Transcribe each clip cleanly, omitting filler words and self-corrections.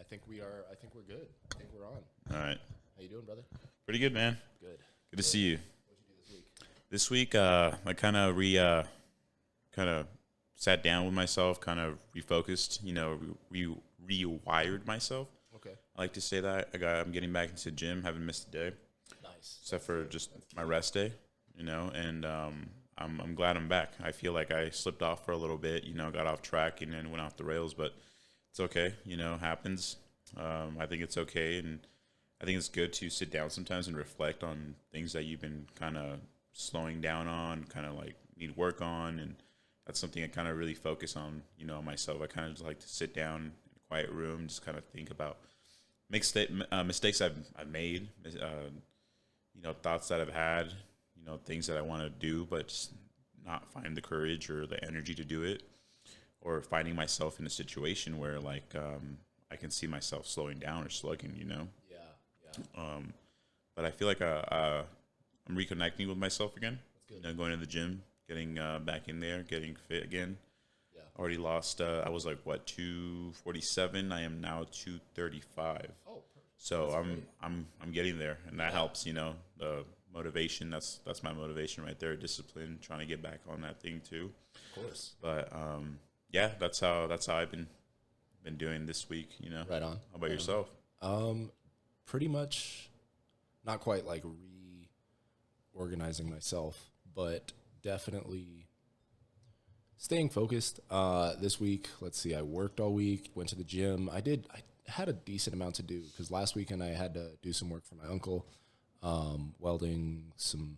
think we are. I think we're good. I think we're on. All right. How you doing, brother? Pretty good, man. Good. Good to see you. What'd you do this week? This week, I kind of sat down with myself, kind of refocused, rewired myself. Okay. I like to say that. I'm getting back into the gym, haven't missed a day, Nice. except for just my rest day, and I'm glad I'm back. I feel like I slipped off for a little bit, got off track and then went off the rails, but it's okay, happens. I think it's okay, and I think it's good to sit down sometimes and reflect on things that you've been kind of slowing down on, kind of like need work on, and that's something I kind of really focus on, myself. I kind of just like to sit down in a quiet room, just kind of think about mistakes I've made, thoughts that I've had, things that I want to do, but just not find the courage or the energy to do it, or finding myself in a situation where I can see myself slowing down or slugging, Yeah. Yeah. But I feel like I'm reconnecting with myself again. That's good. Going to the gym, getting back in there, getting fit again. Yeah. Already lost. I was like 247. I am now 235. Oh, perfect. So That's I'm great. I'm getting there, and that Yeah. helps. The motivation. That's my motivation right there. Discipline, trying to get back on that thing too. Of course. But yeah, that's how I've been doing this week. Right on. How about yourself? Pretty much, not quite like reorganizing myself, but definitely staying focused. This week, let's see, I worked all week, went to the gym. I had a decent amount to do because last weekend I had to do some work for my uncle, welding some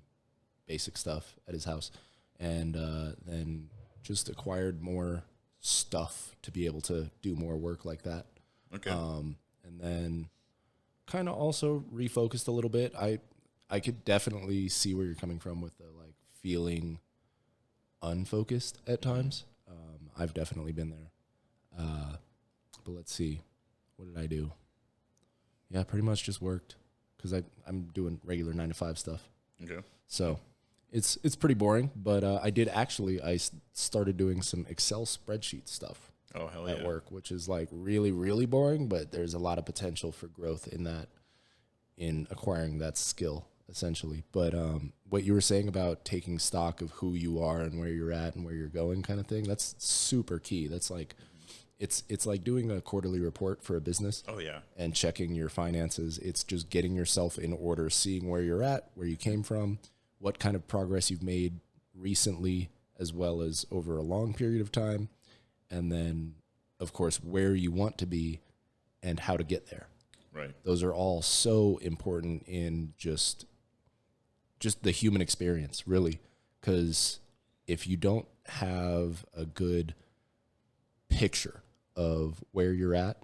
basic stuff at his house, and then just acquired more stuff to be able to do more work like that. Okay. And then kind of also refocused a little bit. I could definitely see where you're coming from with the like feeling unfocused at times. I've definitely been there. But let's see, what did I do? Yeah, pretty much just worked because I'm doing regular 9 to 5 stuff. Okay. So it's pretty boring. But I started doing some Excel spreadsheet stuff Oh, hell at yeah. work, which is like really, really boring, but there's a lot of potential for growth in acquiring that skill essentially. But what you were saying about taking stock of who you are and where you're at and where you're going kind of thing, that's super key. That's like, it's like doing a quarterly report for a business Oh, yeah. and checking your finances. It's just getting yourself in order, seeing where you're at, where you came from, what kind of progress you've made recently, as well as over a long period of time. And then, of course, where you want to be and how to get there. Right. Those are all so important in just the human experience, really. Because if you don't have a good picture of where you're at,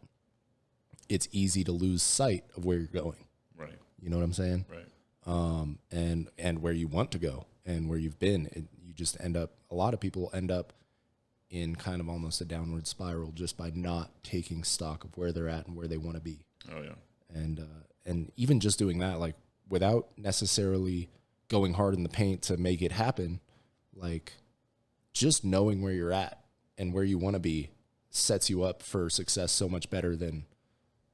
it's easy to lose sight of where you're going. Right. You know what I'm saying? Right. And where you want to go and where you've been. You just end up, a lot of people end up in kind of almost a downward spiral just by not taking stock of where they're at and where they want to be. Oh, yeah. And even just doing that, like without necessarily going hard in the paint to make it happen, like just knowing where you're at and where you want to be sets you up for success so much better than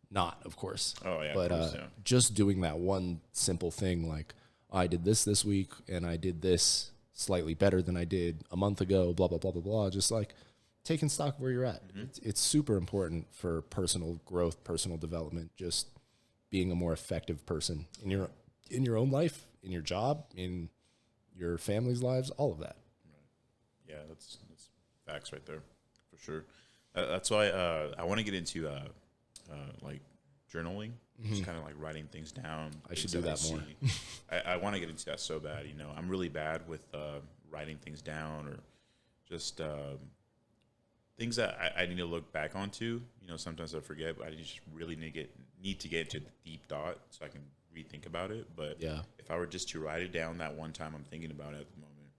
not, of course. Oh, yeah. But of course, yeah. just doing that one simple thing, like I did this week and I did this slightly better than I did a month ago, blah, blah, blah, blah, blah. Just like taking stock of where you're at. Mm-hmm. It's super important for personal growth, personal development, just being a more effective person in your own life, in your job, in your family's lives, all of that. Yeah, that's facts right there, for sure. That's why I want to get into like journaling, just kind of like writing things down. I should things do that I more. see. I want to get into that so bad. I'm really bad with writing things down or just things that I need to look back onto. Sometimes I forget, but I just really need to get into the deep thought so I can rethink about it. But Yeah. if I were just to write it down that one time I'm thinking about it at the moment,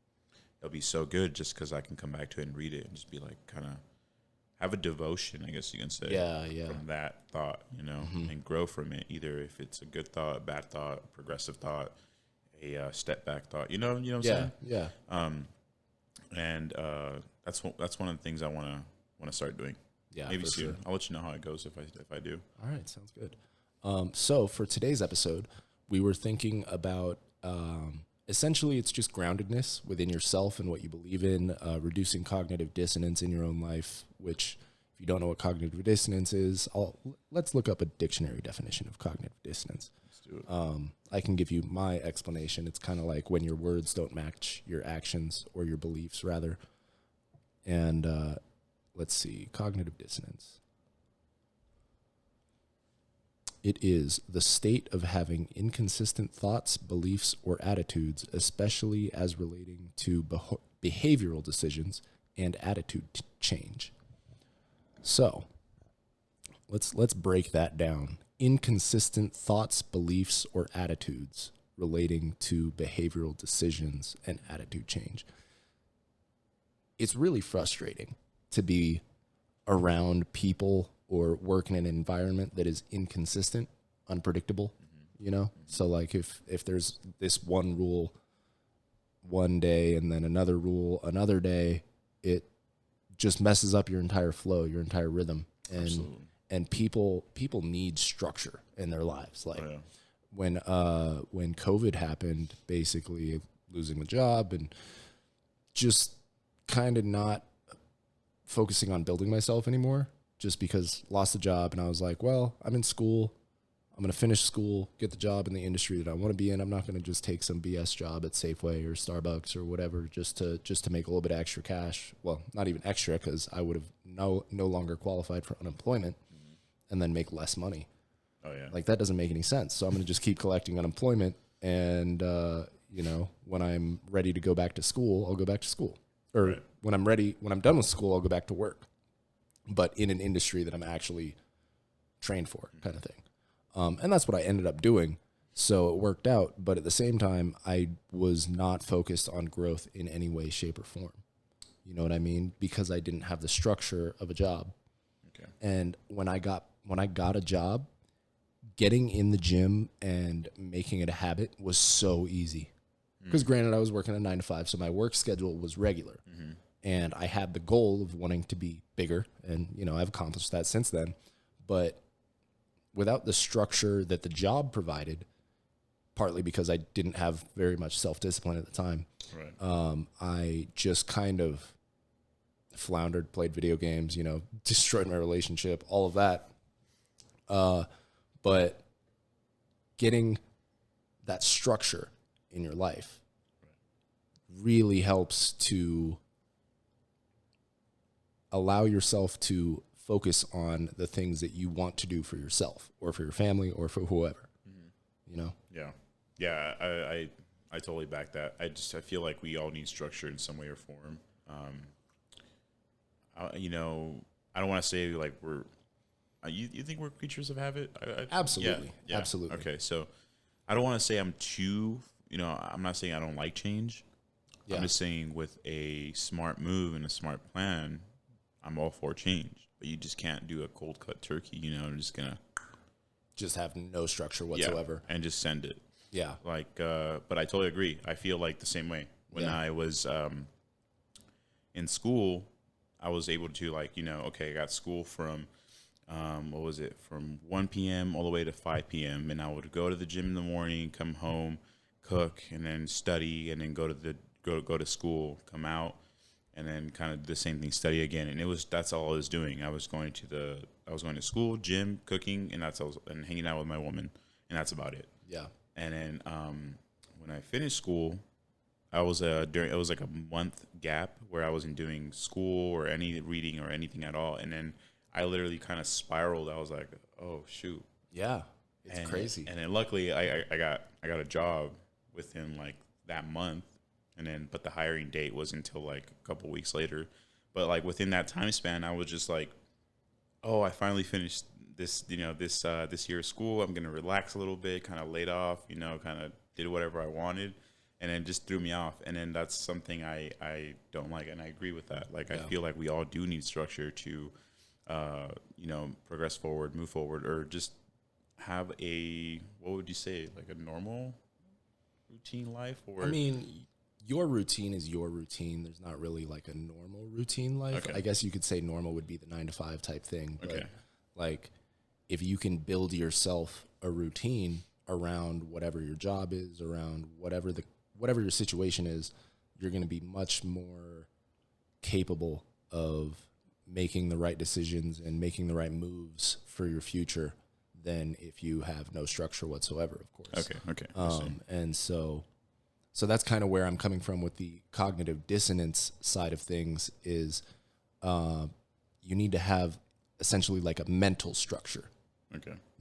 it'll be so good just because I can come back to it and read it and just be like kind of have a devotion, I guess you can say, Yeah. from that thought, and grow from it. Either if it's a good thought, a bad thought, a progressive thought, a step back thought, you know what I'm saying? Yeah. And that's one of the things I want to start doing. Yeah, maybe for soon. sure. I'll let you know how it goes if I do. All right, sounds good. So for today's episode, we were thinking about essentially it's just groundedness within yourself and what you believe in, reducing cognitive dissonance in your own life, which if you don't know what cognitive dissonance is, let's look up a dictionary definition of cognitive dissonance. Let's do it. I can give you my explanation. It's kind of like when your words don't match your actions or your beliefs, rather. And let's see, cognitive dissonance. It is the state of having inconsistent thoughts, beliefs, or attitudes, especially as relating to behavioral decisions and attitude change. So, let's break that down. Inconsistent thoughts, beliefs, or attitudes relating to behavioral decisions and attitude change. It's really frustrating to be around people or work in an environment that is inconsistent, unpredictable, you know? So like if there's this one rule one day and then another rule another day, it just messes up your entire flow, your entire rhythm. And Absolutely. and people need structure in their lives. Like when COVID happened, basically losing the job and just kind of not focusing on building myself anymore, just because lost the job. And I was like, well, I'm in school. I'm going to finish school, get the job in the industry that I want to be in. I'm not going to just take some BS job at Safeway or Starbucks or whatever just to make a little bit of extra cash. Well, not even extra, because I would have no longer qualified for unemployment and then make less money. Oh yeah. Like that doesn't make any sense. So I'm going to just keep collecting unemployment. And, when I'm ready to go back to school, I'll go back to school. Or when I'm done with school, I'll go back to work, but in an industry that I'm actually trained for, kind of thing. And that's what I ended up doing. So it worked out. But at the same time, I was not focused on growth in any way, shape, or form. You know what I mean? Because I didn't have the structure of a job. Okay. And when I got a job, getting in the gym and making it a habit was so easy. Because granted, I was working a 9 to 5, so my work schedule was regular. And I had the goal of wanting to be bigger. And, I've accomplished that since then. But without the structure that the job provided, partly because I didn't have very much self-discipline at the time, I just kind of floundered, played video games, destroyed my relationship, all of that. But getting that structure in your life really helps to allow yourself to focus on the things that you want to do for yourself or for your family or for whoever, Yeah. I totally back that. I feel like we all need structure in some way or form. I don't want to say like you think we're creatures of habit? Absolutely. Yeah. Absolutely. Okay. So I don't want to say I'm too, I'm not saying I don't like change. Yeah. I'm just saying with a smart move and a smart plan, I'm all for change. But you just can't do a cold cut turkey, I'm just going to. Just have no structure whatsoever. Yeah, and just send it. Yeah. But I totally agree. I feel like the same way. When I was in school, I was able to I got school from, from 1 p.m. all the way to 5 p.m. And I would go to the gym in the morning, come home, cook, and then study, and then go to school, come out, and then kind of the same thing, study again. And that's all I was doing. I was going to school, gym, cooking, and hanging out with my woman, and that's about it. Yeah. And then when I finished school, it was like a month gap where I wasn't doing school or any reading or anything at all. And then I literally kind of spiraled. I was like, oh shoot. Yeah. It's crazy. And then luckily I got a job within like that month. But the hiring date was until like a couple weeks later. But like within that time span, I was just like, oh, I finally finished this year of school. I'm going to relax a little bit, kind of laid off, kind of did whatever I wanted. And then just threw me off. And then that's something I don't like. And I agree with that. Like, I feel like we all do need structure to, progress forward, move forward, or just have what would you say, like a normal routine life? Or your routine is your routine. There's not really like a normal routine life. Okay. I guess you could say normal would be the 9 to 5 type thing. But Okay. like if you can build yourself a routine around whatever your job is, around whatever your situation is, you're going to be much more capable of making the right decisions and making the right moves for your future than if you have no structure whatsoever, of course. Okay. And so that's kind of where I'm coming from with the cognitive dissonance side of things is you need to have essentially like a mental structure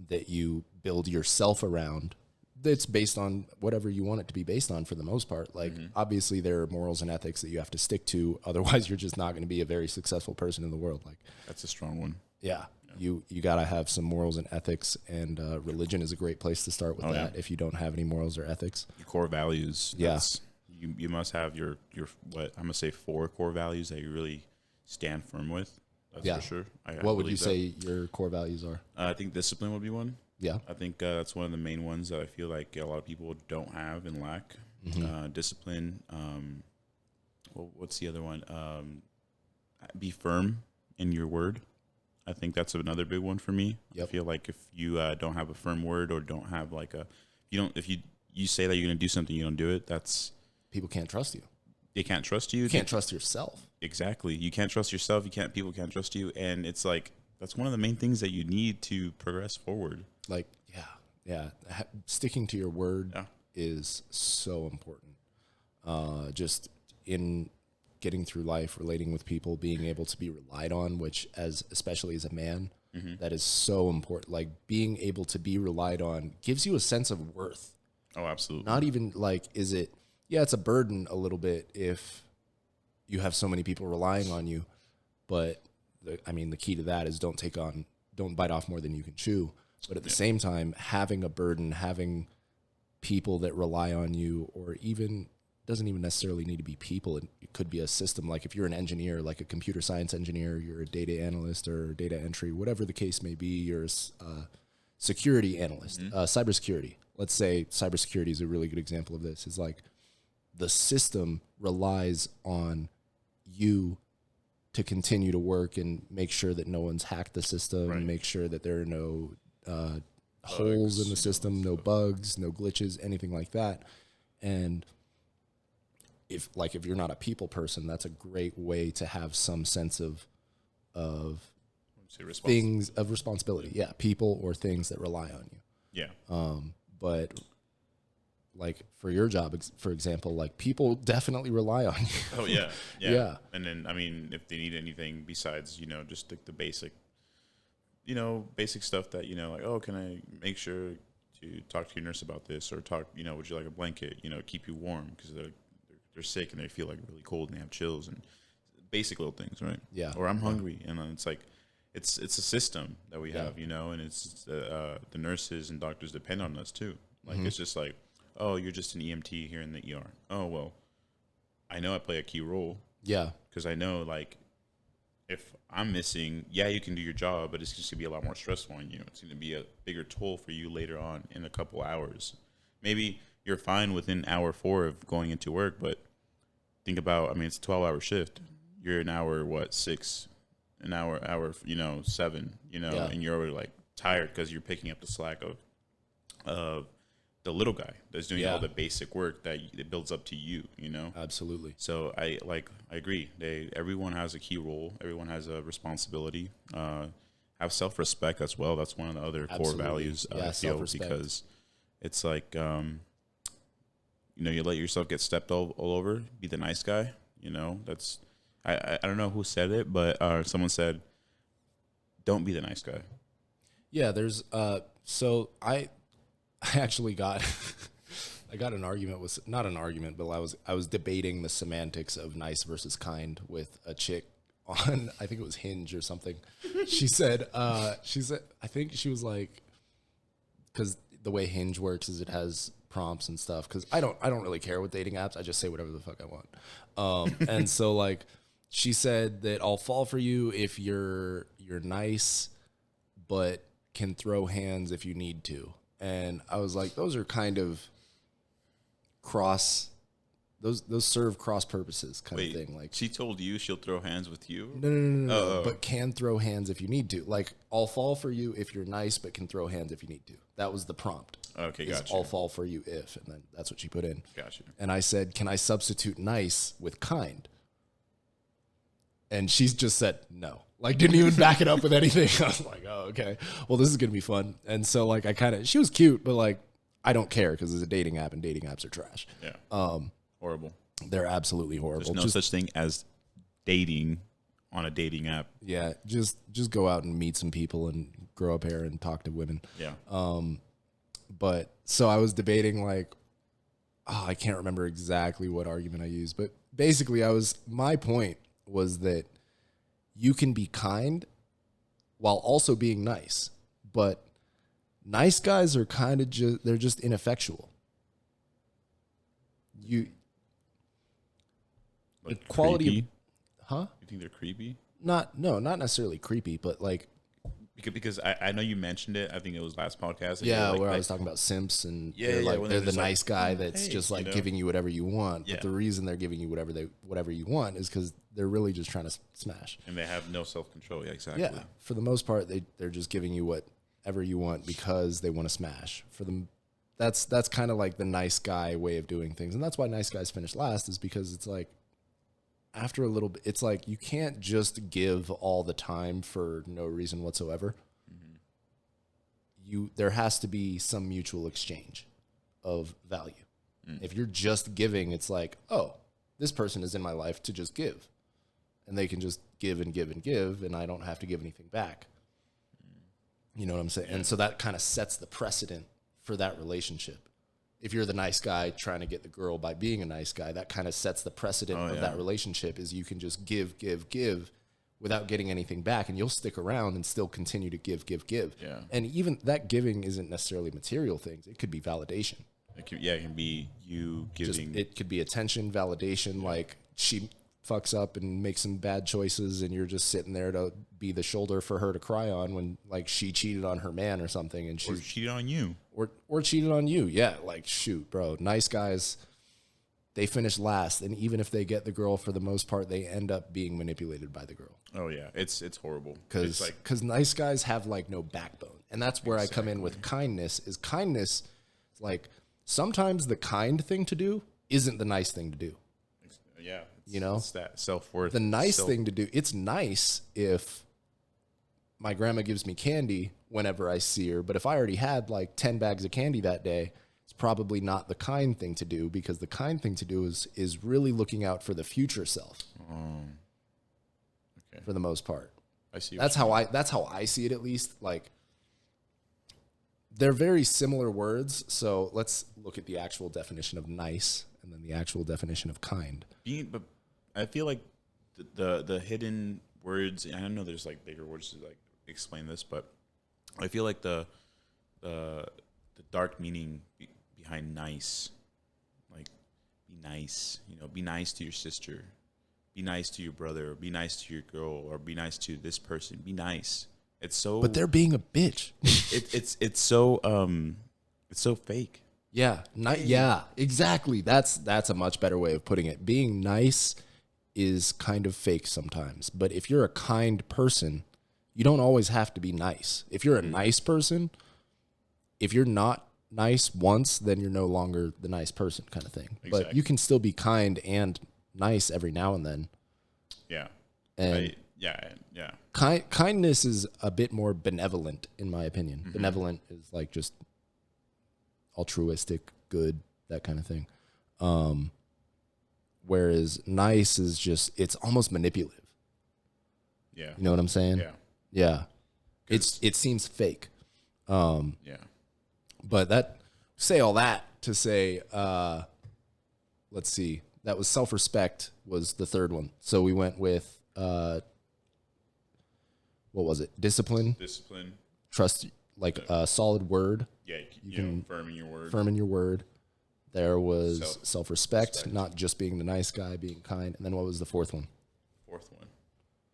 that you build yourself around that's based on whatever you want it to be based on for the most part. Like obviously there are morals and ethics that you have to stick to. Otherwise you're just not going to be a very successful person in the world. Like That's a strong one. Yeah. You got to have some morals and ethics, and religion is a great place to start with that. If you don't have any morals or ethics, Your core values. Yes. You must have your what I'm gonna say 4 core values that you really stand firm with. That's for sure. What would you say your core values are? I think discipline would be one. Yeah. I think that's one of the main ones that I feel like a lot of people don't have and lack. Discipline. What's the other one? Be firm in your word. I think that's another big one for me. Yep. I feel like if you don't have a firm word or don't have like if you say that you're going to do something, you don't do it. That's People can't trust you. they can't trust you. You can't trust yourself. Exactly. You can't trust yourself. People can't trust you, and it's like that's one of the main things that you need to progress forward. Like, yeah. Sticking to your word Yeah. is so important. Just in getting through life, relating with people, being able to be relied on, which especially as a man, that is so important. Like being able to be relied on gives you a sense of worth. Oh, absolutely. Not even like, it's a burden a little bit if you have so many people relying on you, but the key to that is don't bite off more than you can chew. But at the same time, having a burden, having people that rely on you, or even doesn't even necessarily need to be people. It could be a system. Like if you're an engineer, like a computer science engineer, you're a data analyst or data entry, whatever the case may be, you're a security analyst, cybersecurity. Let's say cybersecurity is a really good example of this. It's like the system relies on you to continue to work and make sure that no one's hacked the system, make sure that there are no holes in the system, no bugs, no glitches, anything like that. And if you're not a people person, that's a great way to have some sense of responsibility. Yeah, people or things that rely on you. Yeah. But like for your job, for example, like people definitely rely on you. Oh yeah. Yeah. And then if they need anything besides just the basic, basic stuff that like, oh, can I make sure to talk to your nurse about this, or talk, would you like a blanket, keep you warm because they're sick and they feel like really cold and they have chills and basic little things, right? Yeah. Or I'm hungry, and it's like it's a system that we have, and it's the nurses and doctors depend on us too. Like it's just like, oh, you're just an EMT here in the ER. Oh well, I know I play a key role. Yeah. Because I know like if I'm missing, you can do your job, but it's just gonna be a lot more stressful on you. It's gonna be a bigger toll for you later on in a couple hours. Maybe you're fine within hour 4 of going into work, but think about, it's a 12-hour shift. You're an hour, 6, an hour, 7, and you're already like tired because you're picking up the slack of the little guy that's doing all the basic work that it builds up to you, Absolutely. So I agree. Everyone has a key role. Everyone has a responsibility. Have self-respect as well. That's one of the other core values I feel, because it's like, you let yourself get stepped all over, be the nice guy. That's, I don't know who said it, but someone said, don't be the nice guy. Yeah, there's, so I actually got, I got an argument with, not an argument, but I was debating the semantics of nice versus kind with a chick on, I think it was Hinge or something. She said, I think she was like, because the way Hinge works is it has prompts and stuff, because I don't really care with dating apps. I just say whatever the fuck I want. And so like she said that I'll fall for you if you're nice but can throw hands if you need to. And I was like, those are kind of cross those serve cross purposes kind of thing. Like she told you she'll throw hands with you. No, but can throw hands if you need to. Like, I'll fall for you if you're nice, but can throw hands if you need to. That was the prompt. Okay, gotcha. I'll fall for you if, and then that's what she put in. Gotcha. And I said, can I substitute nice with kind? And she's just said no. Like, didn't even back it up with anything. I was like, oh, okay. Well, this is going to be fun. And so, like, she was cute, but, like, I don't care because it's a dating app, and dating apps are trash. Yeah. Horrible. They're absolutely horrible. There's no such thing as dating on a dating app. Yeah, just go out and meet some people and grow up here and talk to women. Yeah. But so I was debating, like, I can't remember exactly what argument I used, but basically my point was that you can be kind while also being nice, but nice guys are kind of they're just ineffectual. The quality creepy? Huh? You think they're creepy? Not necessarily creepy, but like, because I know you mentioned it. I think it was last podcast. Yeah, where I was talking about simps and they're the nice guy that's just like giving you whatever you want. Yeah. But the reason they're giving you whatever you want is because they're really just trying to smash. And they have no self-control. Yeah, exactly. Yeah, for the most part, they're just giving you whatever you want because they want to smash. For them, that's kind of like the nice guy way of doing things, and that's why nice guys finish last is because it's like, after a little bit, it's like you can't just give all the time for no reason whatsoever. Mm-hmm. There has to be some mutual exchange of value. If you're just giving, it's like, oh, this person is in my life to just give. And they can just give and give and give, and I don't have to give anything back. You know what I'm saying? Yeah. And so that kind of sets the precedent for that relationship. If you're the nice guy trying to get the girl by being a nice guy, that kind of sets the precedent of that relationship is you can just give without getting anything back, and you'll stick around and still continue to give. Yeah. And even that giving isn't necessarily material things. It could be validation. It can be you giving. It could be attention, validation, like she fucks up and makes some bad choices and you're just sitting there to be the shoulder for her to cry on when like she cheated on her man or something and she cheated on you. Or cheated on you. Yeah, like shoot, bro. Nice guys, they finish last, and even if they get the girl, for the most part, they end up being manipulated by the girl. Oh yeah, it's horrible. Because nice guys have like no backbone, and that's where I come in with kindness. Is kindness like sometimes the kind thing to do isn't the nice thing to do. Yeah, it's that self-worth. The nice thing to do. It's nice if my grandma gives me candy whenever I see her, but if I already had like 10 bags of candy that day, it's probably not the kind thing to do, because the kind thing to do is really looking out for the future self. Okay. For the most part. I see. That's how I see it, at least. Like, they're very similar words, so let's look at the actual definition of nice and then the actual definition of kind. But I feel like the hidden words, I don't know there's like bigger words to like explain this, but I feel like the dark meaning behind nice, like be nice, be nice to your sister, be nice to your brother, or be nice to your girl, or be nice to this person, be nice. It's so, but they're being a bitch. It's so fake. Yeah. Yeah, exactly. That's a much better way of putting it. Being nice is kind of fake sometimes, but if you're a kind person, you don't always have to be nice. If you're a nice person, if you're not nice once, then you're no longer the nice person, kind of thing. Exactly. But you can still be kind and nice every now and then. Yeah. And yeah. Kindness is a bit more benevolent, in my opinion. Mm-hmm. Benevolent is like just altruistic, good, that kind of thing. Whereas nice is just, it's almost manipulative. Yeah. You know what I'm saying? Yeah. Yeah. It seems fake. Yeah. But say all that to say, let's see, that was self-respect was the third one. So we went with, what was it? Discipline. Trust, like a solid word. Yeah. You can firm in your word. Firm in your word. There was self-respect, not just being the nice guy, being kind. And then what was the fourth one?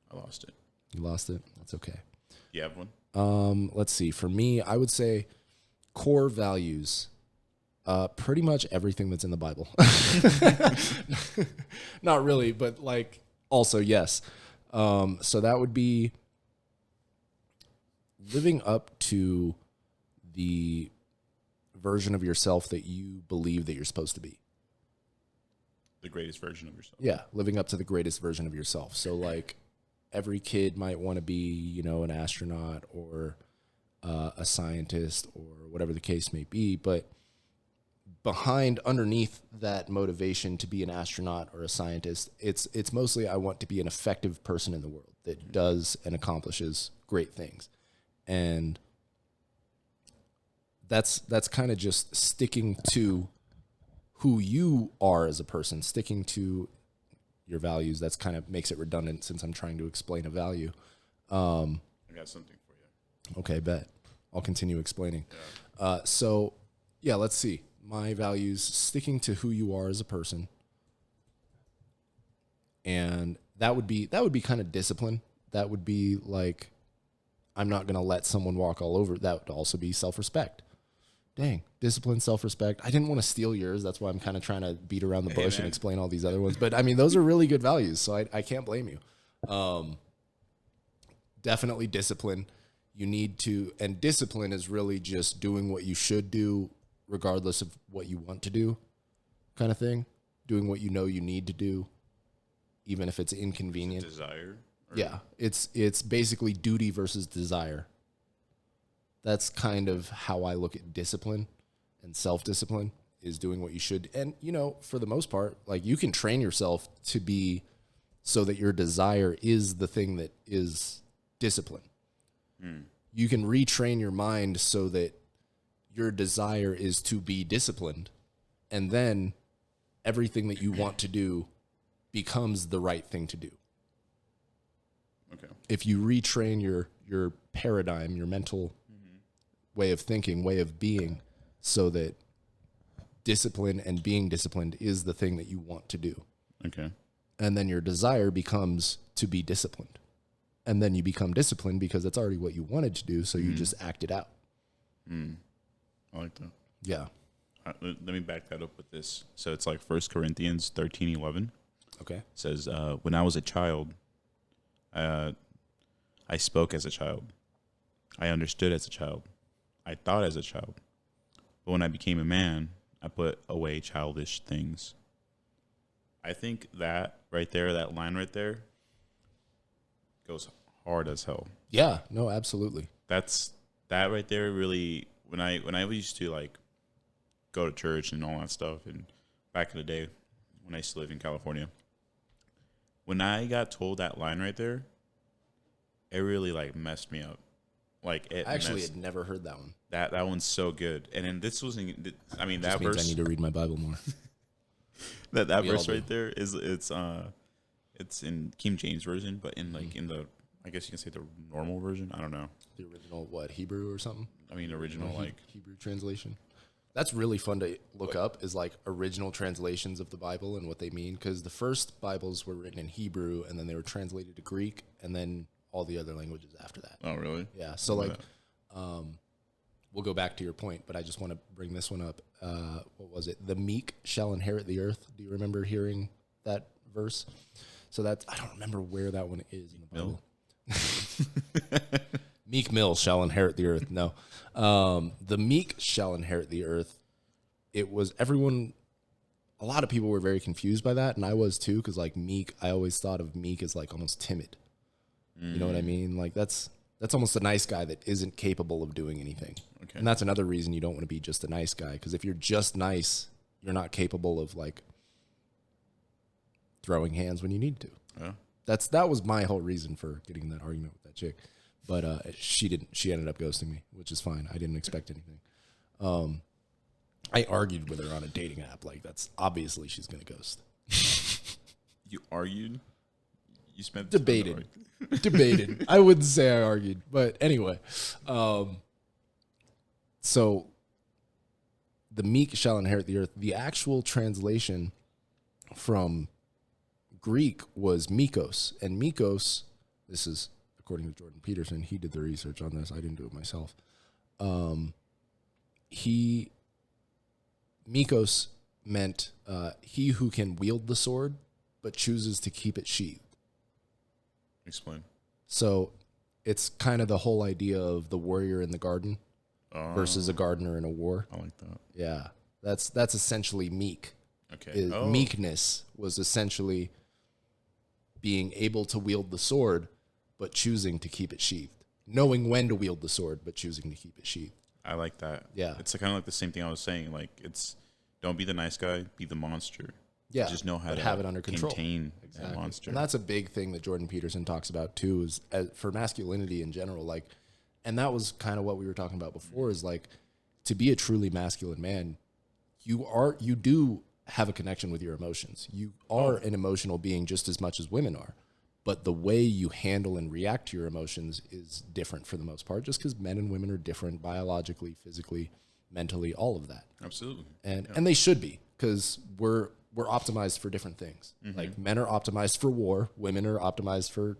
I lost it. You lost it? That's okay. You have one? Let's see. For me, I would say core values Pretty much everything that's in the Bible. Not really, but like also yes. So that would be living up to the version of yourself that you believe that you're supposed to be. The greatest version of yourself. Yeah, living up to the greatest version of yourself. So like every kid might want to be, you know, an astronaut or a scientist or whatever the case may be, but underneath that motivation to be an astronaut or a scientist, it's mostly I want to be an effective person in the world that does and accomplishes great things. And that's kind of just sticking to who you are as a person, sticking to your values. That's kind of makes it redundant since I'm trying to explain a value. I got something for you. Okay, bet. I'll continue explaining. Yeah. So, yeah, let's see. My values, sticking to who you are as a person. And that would be kind of discipline. That would be like, I'm not going to let someone walk all over. That would also be self-respect. Dang, discipline, self-respect. I didn't want to steal yours. That's why I'm kind of trying to beat around the bush and explain all these other ones. But I mean, those are really good values, so I can't blame you. Definitely discipline. You need to, and discipline is really just doing what you should do regardless of what you want to do kind of thing. Doing what you know you need to do, even if it's inconvenient. Desire? Yeah, it's basically duty versus desire. That's kind of how I look at discipline and self-discipline, is doing what you should. And, you know, for the most part, like you can train yourself to be so that your desire is the thing that is discipline. You can retrain your mind so that your desire is to be disciplined. And then everything that you want to do becomes the right thing to do. Okay. If you retrain your paradigm, your mental way of thinking, way of being, so that discipline and being disciplined is the thing that you want to do. Okay. And then your desire becomes to be disciplined. And then you become disciplined because that's already what you wanted to do, so you just act it out. I like that. Yeah. Let me back that up with this. So it's like 1 Corinthians 13:11. Okay. It says, when I was a child, I spoke as a child. I understood as a child. I thought as a child. But when I became a man, I put away childish things. I think that right there, that line right there, goes hard as hell. Yeah. No, absolutely. That right there really, when I used to like go to church and all that stuff, and back in the day when I used to live in California, when I got told that line right there, it really like messed me up. Like it I actually had never heard that one. That one's so good. And then this was, I mean, that Means verse. I need to read my Bible more. that verse right there it's in King James version, but in like in the, I guess you can say the normal version. I don't know. The original Hebrew or something? I mean, original like Hebrew translation. That's really fun to look up, is like original translations of the Bible and what they mean, because the first Bibles were written in Hebrew and then they were translated to Greek and then all the other languages after that. Oh, really? Yeah. So like, we'll go back to your point, but I just want to bring this one up. What was it? The meek shall inherit the earth. Do you remember hearing that verse? So that's, I don't remember where that one is in the Bible. Meek mill shall inherit the earth. No. The meek shall inherit the earth. It was everyone, a lot of people were very confused by that, and I was too, because like meek, I always thought of meek as like almost timid. You know what I mean? Like that's almost a nice guy that isn't capable of doing anything. Okay. And that's another reason you don't want to be just a nice guy, because if you're just nice, you're not capable of like throwing hands when you need to. Yeah. That was my whole reason for getting in that argument with that chick. But she ended up ghosting me, which is fine. I didn't expect anything. I argued with her on a dating app. Like, that's obviously she's going to ghost. You argued? You spent debated. I wouldn't say I argued, but anyway. So the meek shall inherit the earth. The actual translation from Greek was Mikos, and Mikos, this is according to Jordan Peterson, he did the research on this. I didn't do it myself. Mikos meant he who can wield the sword but chooses to keep it sheathed. Explain. So it's kind of the whole idea of the warrior in the garden versus a gardener in a war. I like that. Yeah, that's essentially meek. Okay. Meekness was essentially being able to wield the sword but choosing to keep it sheathed. Knowing when to wield the sword but choosing to keep it sheathed. I like that. Yeah. It's kind of like the same thing I was saying. Like, it's don't be the nice guy, be the monster. Yeah. Just know how to have it under control. Contain that monster. And that's a big thing that Jordan Peterson talks about too, is for masculinity in general. Like, and that was kind of what we were talking about before, is like, to be a truly masculine man, you do have a connection with your emotions. You are an emotional being just as much as women are. But the way you handle and react to your emotions is different for the most part, just because men and women are different biologically, physically, mentally, all of that. Absolutely. And they should be, because we're optimized for different things. Like, men are optimized for war, women are optimized for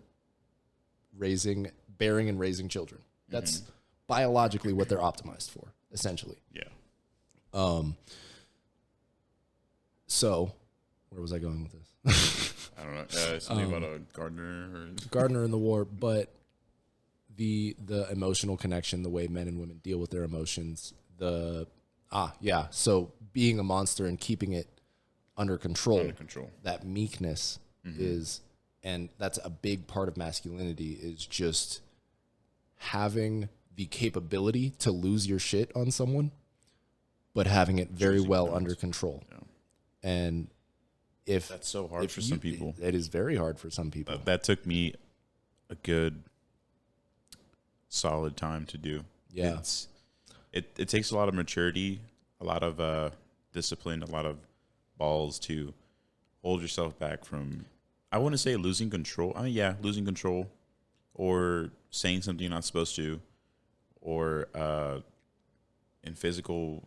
bearing and raising children. That's biologically what they're optimized for, essentially. Yeah. So, where was I going with this? I don't know. Something about a gardener. Gardener in the war, but the emotional connection, the way men and women deal with their emotions, so being a monster and keeping it under control. That meekness is, and that's a big part of masculinity, is just having the capability to lose your shit on someone, but having it very well under control. Yeah. And that's so hard for some people. It is very hard for some people. That took me a good solid time to do. Yeah. It takes a lot of maturity, a lot of discipline, a lot of balls to hold yourself back from, I wouldn't say losing control. I mean, losing control, or saying something you're not supposed to, or in a physical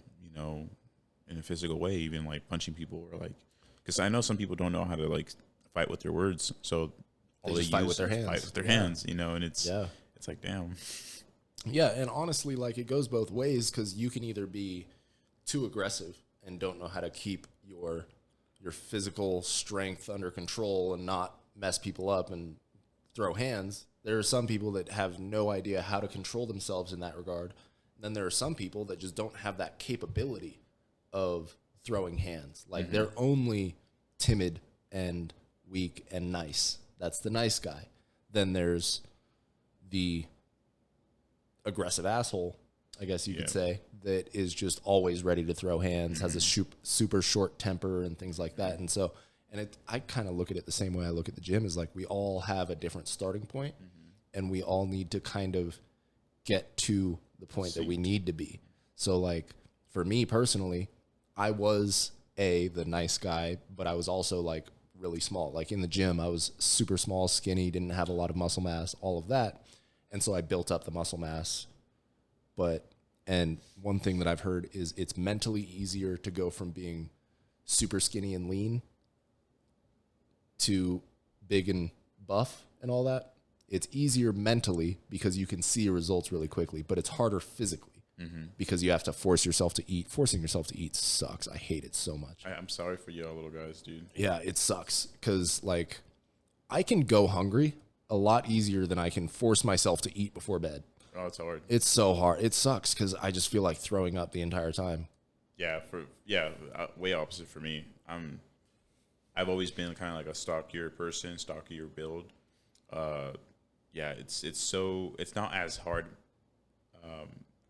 way, even like punching people, or like, because I know some people don't know how to like fight with their words, so they just fight with their hands. Fight with their hands, and it's like, damn. Yeah, and honestly, like, it goes both ways, because you can either be too aggressive and don't know how to keep your physical strength under control and not mess people up and throw hands. There are some people that have no idea how to control themselves in that regard. Then there are some people that just don't have that capability of throwing hands. Like, they're only timid and weak and nice. That's the nice guy. Then there's the aggressive asshole, I guess you could say, that is just always ready to throw hands, has a super short temper and things like that. And so, I kind of look at it the same way I look at the gym, is like, we all have a different starting point, and we all need to kind of get to the point that we need to be. So, like, for me personally, I was the nice guy, but I was also like really small. Like, in the gym, I was super small, skinny, didn't have a lot of muscle mass, all of that. And so I built up the muscle mass. And one thing that I've heard is it's mentally easier to go from being super skinny and lean to big and buff and all that. It's easier mentally because you can see your results really quickly, but it's harder physically. Because you have to force yourself to eat. Forcing yourself to eat sucks. I hate it so much. I'm sorry for y'all little guys, dude. Yeah, it sucks. Because, like, I can go hungry a lot easier than I can force myself to eat before bed. Oh, it's hard. It's so hard. It sucks because I just feel like throwing up the entire time. Yeah, way opposite for me. I've always been kind of like a stockier person, stockier build. It's not as hard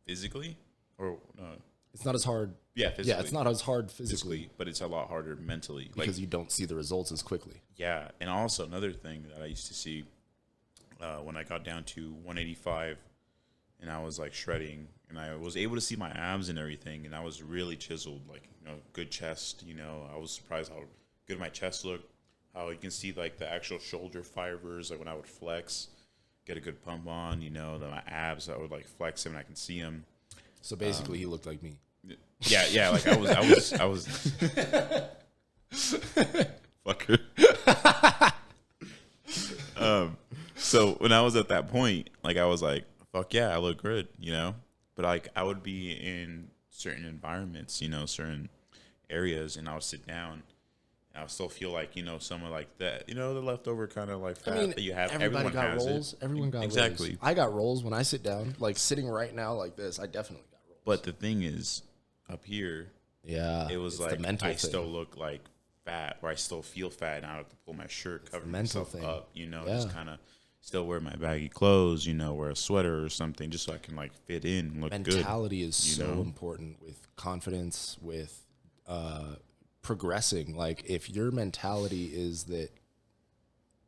physically, or it's not as hard. Yeah, physically. Yeah, it's not as hard physically, but it's a lot harder mentally because you don't see the results as quickly. Yeah, and also another thing that I used to see when I got down to 185, and I was like shredding, and I was able to see my abs and everything, and I was really chiseled, like, good chest. I was surprised how good my chest looked. How you can see like the actual shoulder fibers, like when I would flex, get a good pump on, my abs, I would like flex them and I can see them. So basically, he looked like me. Yeah, like I was fucker. So when I was at that point, like, I was like, fuck yeah, I look good, But like, I would be in certain environments, certain areas, and I'll sit down. And I'll still feel like, some of like that, the leftover kind of like fat that you have. Everybody Everyone got has rolls. it. Everyone got exactly. rolls. I got rolls when I sit down, like sitting right now like this. I definitely got rolls. But the thing is, up here, yeah, it was it's like the mental I thing. still look like fat, or I still feel fat, and I have to pull my shirt, cover mental myself thing. up, Yeah. just kind of still wear my baggy clothes, wear a sweater or something, just so I can like fit in and look good. Mentality is so important with confidence, with progressing. Like if your mentality is that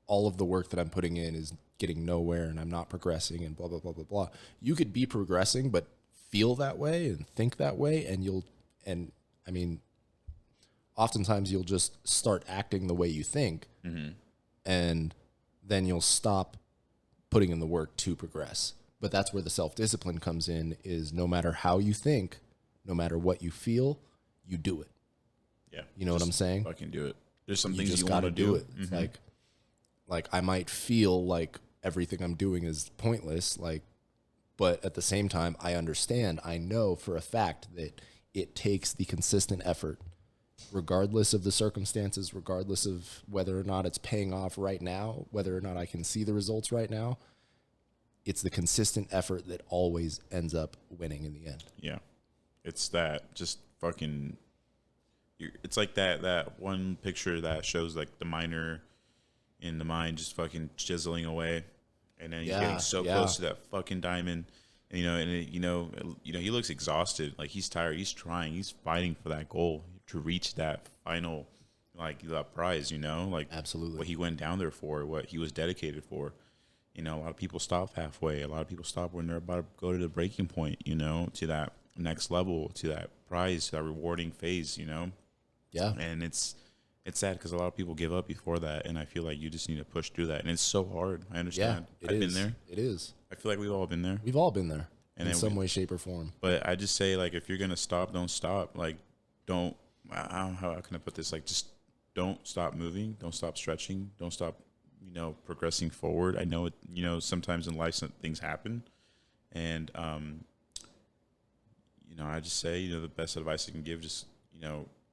all of the work that I'm putting in is getting nowhere and I'm not progressing and blah, blah, blah, blah, blah, you could be progressing, but feel that way and think that way. And I mean, oftentimes you'll just start acting the way you think, and then you'll stop putting in the work to progress. But that's where the self-discipline comes in, is no matter how you think, no matter what you feel, you do it. Yeah. You know what I'm saying? Fucking do it. There's some You things just you got want to to do it. It's like I might feel like everything I'm doing is pointless, but at the same time, I understand, I know for a fact that it takes the consistent effort, regardless of the circumstances, regardless of whether or not it's paying off right now, whether or not I can see the results right now. It's the consistent effort that always ends up winning in the end. Yeah. It's that just fucking, it's like that one picture that shows like the miner in the mine just fucking chiseling away. And then he's getting so close to that fucking diamond. And, he looks exhausted. Like he's tired. He's trying. He's fighting for that goal to reach that final, like that prize, like absolutely what he went down there for, what he was dedicated for. A lot of people stop halfway. A lot of people stop when they're about to go to the breaking point, to that next level, to that prize, to that rewarding phase, Yeah. And it's sad because a lot of people give up before that, and I feel like you just need to push through that. And it's so hard. I understand. Yeah, I've been there. It is. I feel like we've all been there. We've all been there in some way, way, shape, or form. But I just say, like, if you're going to stop, don't stop. Like, don't, I don't know how can I put this? Like, just don't stop moving. Don't stop stretching. Don't stop, progressing forward. I know, sometimes in life things happen. And, I just say, the best advice I can give, just,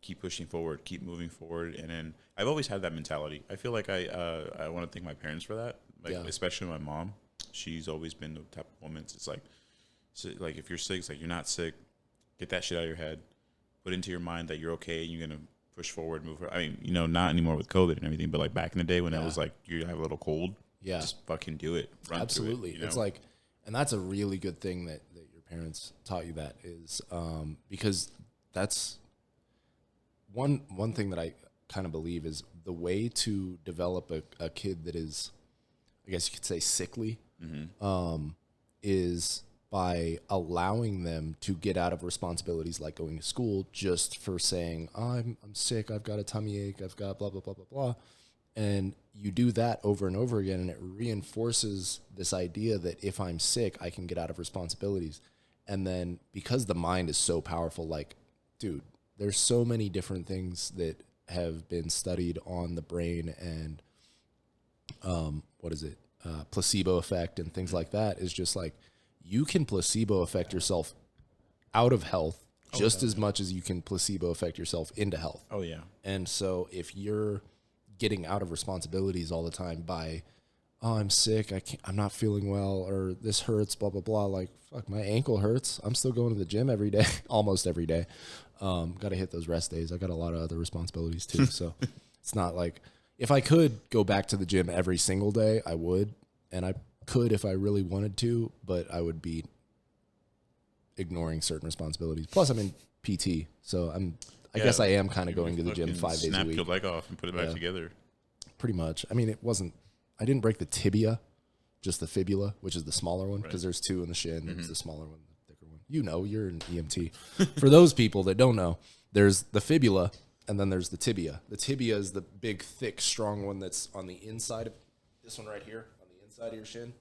keep pushing forward, keep moving forward. And then I've always had that mentality. I feel like I want to thank my parents for that. Like, especially my mom. She's always been the type of woman. It's like, if you're sick, it's like, you're not sick. Get that shit out of your head. Put into your mind that you're okay and you're going to push forward, move forward. I mean, not anymore with COVID and everything, but like back in the day when it was like, you have a little cold, just fucking do it. Run Absolutely. Through it, It's like, and that's a really good thing that your parents taught you, that is, because that's one thing that I kind of believe is the way to develop a kid that is, I guess you could say, sickly, is by allowing them to get out of responsibilities like going to school just for saying, oh, I'm sick, I've got a tummy ache, I've got blah, blah, blah, blah, blah. And you do that over and over again, and it reinforces this idea that if I'm sick, I can get out of responsibilities. And then because the mind is so powerful, like, dude, there's so many different things that have been studied on the brain and placebo effect and things like that, is just like, you can placebo affect yourself out of health just as much as you can placebo affect yourself into health. Oh, yeah. And so if you're getting out of responsibilities all the time by, oh, I'm sick, I'm not feeling well, or this hurts, blah, blah, blah. Like, fuck, my ankle hurts. I'm still going to the gym every day, almost every day. Got to hit those rest days. I got a lot of other responsibilities too. So it's not like, if I could go back to the gym every single day, I would. And I could if I really wanted to, but I would be ignoring certain responsibilities. Plus I'm in PT. So I guess I am kind of going to the gym 5 days a week. Snap your leg off and put it back together. Pretty much. I mean, I didn't break the tibia, just the fibula, which is the smaller one, because there's two in the shin. There's the smaller one, the thicker one. You're an EMT. For those people that don't know, there's the fibula, and then there's the tibia. The tibia is the big, thick, strong one that's on the inside of this one right here, on the inside of your shin.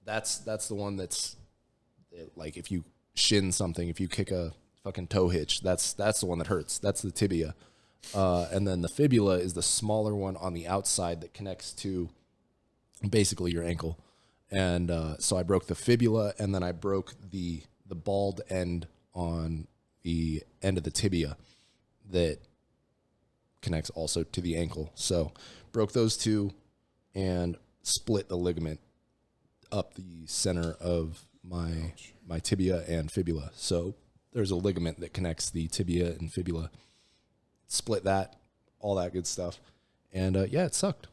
That's the one that's, like, if you shin something, if you kick a fucking toe hitch, that's the one that hurts. That's the tibia. And then the fibula is the smaller one on the outside that connects to basically your ankle. And so I broke the fibula, and then I broke the bald end on the end of the tibia. that connects also to the ankle. So broke those two and split the ligament up the center of my tibia and fibula. So there's a ligament that connects the tibia and fibula. Split that, all that good stuff. And yeah, it sucked.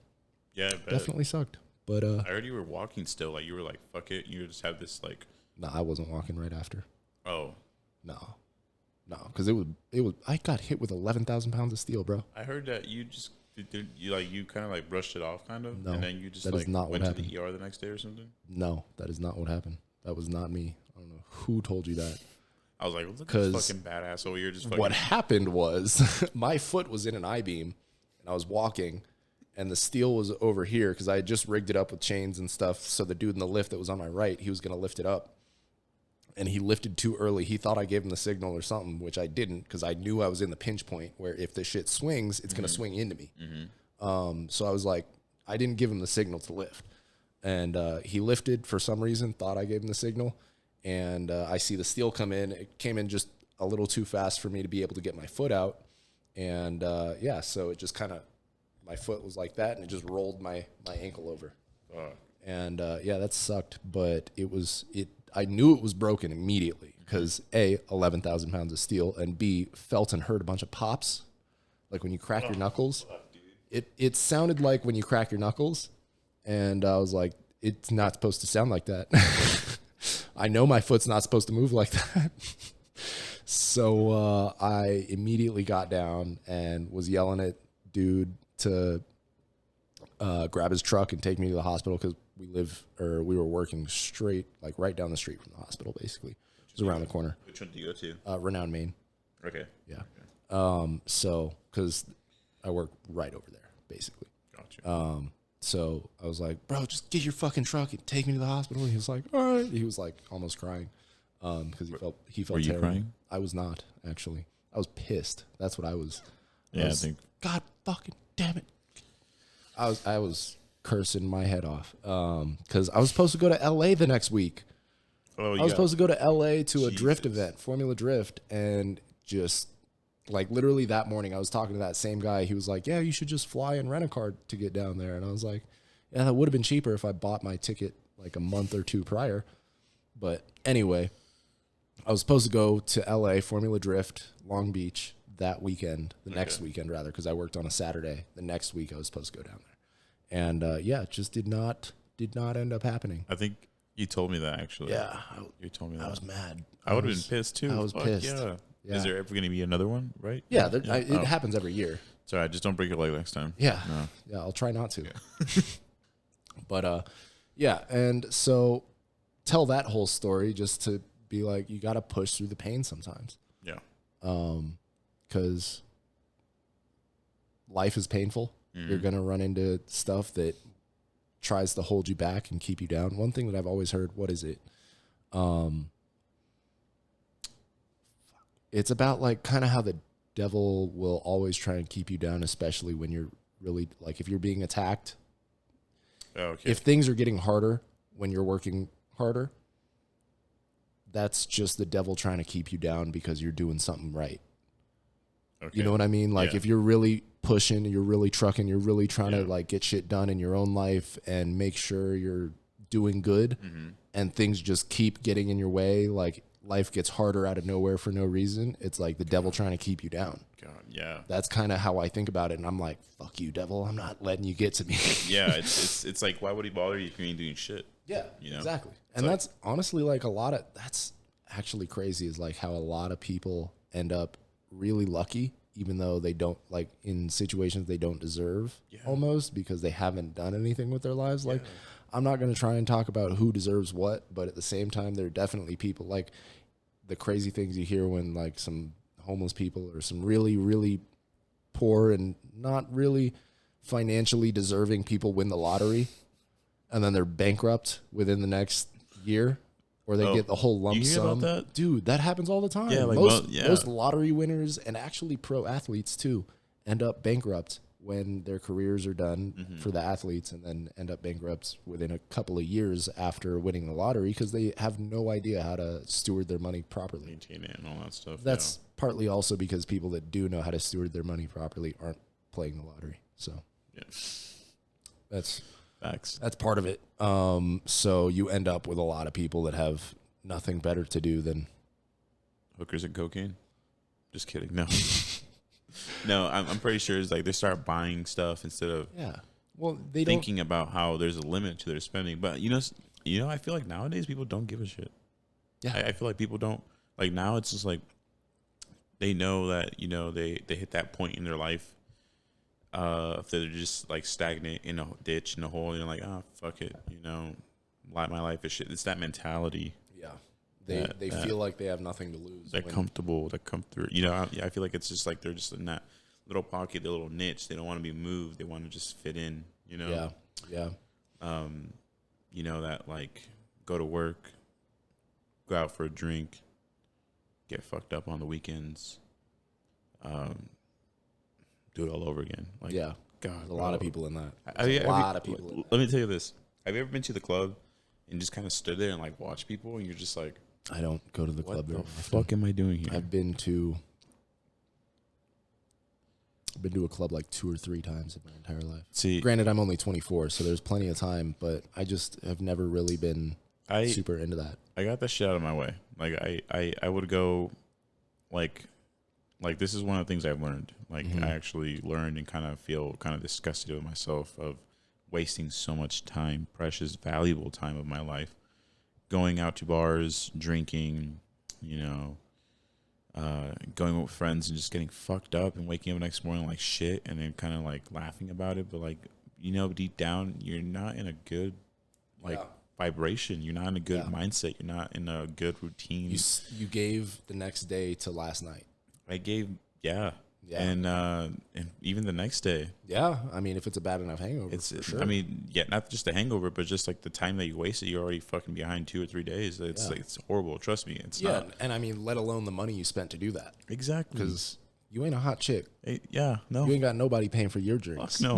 Yeah, I bet. Definitely sucked. But I heard you were walking still. Like you were like, fuck it. You just have this like. No, I wasn't walking right after. Oh. No, because it was. I got hit with 11,000 pounds of steel, bro. I heard that you just you kind of like brushed it off, kind of, No, and then you just that is like not what went to happened. the ER the next day or something. No, that is not what happened. That was not me. I don't know who told you that. I was like, look at this fucking badass over here. Just fucking. What happened was my foot was in an I-beam, and I was walking, and the steel was over here because I had just rigged it up with chains and stuff. So the dude in the lift that was on my right, he was going to lift it up. And he lifted too early. He thought I gave him the signal or something, which I didn't because I knew I was in the pinch point where if the shit swings, it's going to swing into me. So I was like, I didn't give him the signal to lift. And he lifted for some reason, thought I gave him the signal. And I see the steel come in. It came in just a little too fast for me to be able to get my foot out. And yeah, so it just kind of, my foot was like that and it just rolled my ankle over. And yeah, that sucked. But I knew it was broken immediately because A, 11,000 pounds of steel, and B, felt and heard a bunch of pops. Like when you crack your knuckles. It sounded like when you crack your knuckles. And I was like, it's not supposed to sound like that. I know my foot's not supposed to move like that. So I immediately got down and was yelling at dude to grab his truck and take me to the hospital because we were working straight, like right down the street from the hospital, basically. It was around the corner. Which one do you go to? Renown, Maine. Okay. Yeah. Okay. So, because I work right over there, basically. Gotcha. So I was like, bro, just get your fucking truck and take me to the hospital. And he was like, all right. He was like almost crying because he felt Were you terrible. crying? I was not, actually. I was pissed. That's what I was. Yeah, I think. God fucking damn it. I was cursing my head off because I was supposed to go to LA the next week. Oh, I was supposed to go to LA to a drift Jesus. event, Formula Drift, and just like literally that morning I was talking to that same guy. He was like, yeah, you should just fly and rent a car to get down there. And I was like, yeah, that would have been cheaper if I bought my ticket like a month or two prior. But anyway, I was supposed to go to LA, Formula Drift, Long Beach that weekend, the next weekend rather, because I worked on a Saturday. The next week I was supposed to go down there. And yeah, it just did not end up happening. I think you told me that actually. Yeah. You told me that. I was mad. I would have been pissed too. I was Fuck pissed. Yeah. Yeah. Is there ever going to be another one? Right? Yeah, it happens every year. Sorry, just don't break your leg next time. Yeah. No. Yeah, I'll try not to. Yeah. But yeah, and so tell that whole story just to be like, you got to push through the pain sometimes. Yeah. Because life is painful. You're going to run into stuff that tries to hold you back and keep you down. One thing that I've always heard, what is it? It's about like kind of how the devil will always try and keep you down, especially when you're really like, if you're being attacked, Okay. if things are getting harder when you're working harder, that's just the devil trying to keep you down because you're doing something right. Okay. You know what I mean? Like if you're really pushing, you're really trucking, you're really trying to like get shit done in your own life and make sure you're doing good and things just keep getting in your way. Like life gets harder out of nowhere for no reason. It's like the devil trying to keep you down. God, yeah. That's kind of how I think about it. And I'm like, fuck you, devil. I'm not letting you get to me. Yeah. It's like, why would he bother you if you ain't doing shit? Yeah, You know? exactly. And that's honestly like that's actually crazy is like how a lot of people end up really lucky, even though they don't like in situations they don't deserve almost because they haven't done anything with their lives. Like I'm not going to try and talk about who deserves what, but at the same time, there are definitely people like the crazy things you hear when like some homeless people or some really, really poor and not really financially deserving people win the lottery and then they're bankrupt within the next year or they get the whole lump you hear sum. about that? Dude, that happens all the time. Yeah, like most lottery winners and actually pro athletes too end up bankrupt when their careers are done for the athletes and then end up bankrupt within a couple of years after winning the lottery because they have no idea how to steward their money properly. Maintain it and all that stuff. That's partly also because people that do know how to steward their money properly aren't playing the lottery. So that's facts. That's part of it. So you end up with a lot of people that have nothing better to do than hookers and cocaine. Just kidding. No. No, I'm pretty sure it's like they start buying stuff instead of Well, they thinking about how there's a limit to their spending. But you know, I feel like nowadays people don't give a shit. Yeah, I feel like people don't like now. It's just like they know that they hit that point in their life. If they're just like stagnant in a ditch in a hole, you're like, oh fuck it, my life is shit. It's that mentality. Yeah, they feel like they have nothing to lose. They're comfortable. They come through. I feel like it's just like they're just in that little pocket, their little niche. They don't want to be moved. They want to just fit in. Yeah. That like go to work, go out for a drink, get fucked up on the weekends, do it all over again. Like, God, there's a lot of people in that. A lot of people. Let me tell you this: have you ever been to the club and just kind of stood there and like watch people, and you're just like, I don't go to the club very often. What the fuck am I doing here? I've been to a club like 2 or 3 times in my entire life. See, granted, I'm only 24, so there's plenty of time, but I just have never really been super into that. I got that shit out of my way. Like I would go, like this is one of the things I've learned. Like I actually learned and kind of feel kind of disgusted with myself of wasting so much time, precious, valuable time of my life, going out to bars, drinking, going with friends and just getting fucked up and waking up the next morning like shit and then kind of like laughing about it. But like, deep down, you're not in a good vibration. You're not in a good mindset. You're not in a good routine. You gave the next day to last night. I gave, and even the next day. Yeah, I mean, if it's a bad enough hangover, it's for sure. I mean, not just the hangover, but just like the time that you wasted. You're already fucking behind 2 or 3 days. It's like it's horrible. Trust me, it's not. And I mean, let alone the money you spent to do that. Exactly, because you ain't a hot chick. No, you ain't got nobody paying for your drinks. Fuck no,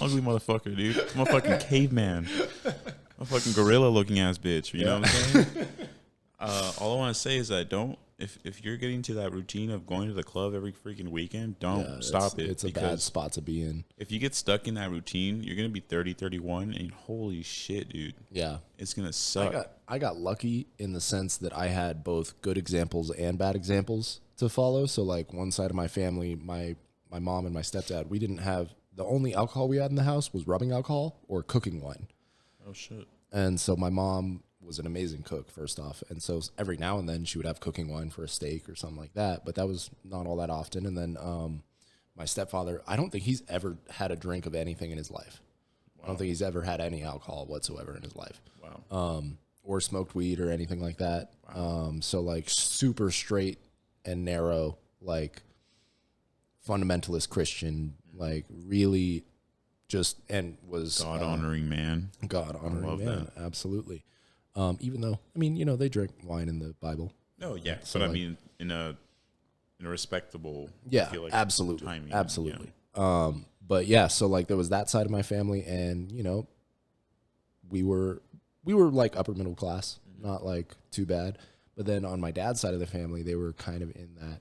I'm an ugly motherfucker, dude. I'm a fucking caveman. I'm a fucking gorilla looking ass bitch. You know what I'm saying? All I want to say is that if you're getting to that routine of going to the club every freaking weekend, don't stop it. It's a bad spot to be in. If you get stuck in that routine, you're going to be 30, 31, and holy shit, dude. Yeah. It's going to suck. I got lucky in the sense that I had both good examples and bad examples to follow. So, like, one side of my family, my mom and my stepdad, we didn't have, the only alcohol we had in the house was rubbing alcohol or cooking wine. Oh, shit. And so my mom was an amazing cook, first off. And so every now and then she would have cooking wine for a steak or something like that. But that was not all that often. And then my stepfather, I don't think he's ever had a drink of anything in his life. Wow. I don't think he's ever had any alcohol whatsoever in his life. Wow. Or smoked weed or anything like that. Wow. So like super straight and narrow, like fundamentalist Christian, like really just, and was God-honoring man. God-honoring man, absolutely. Even though, I mean, they drink wine in the Bible. Oh, yeah. So but like, I mean, in a respectable, yeah, I feel like absolutely. Timing, absolutely. Yeah. But yeah, so like there was that side of my family and, we were like upper middle class, not like too bad. But then on my dad's side of the family, they were kind of in that,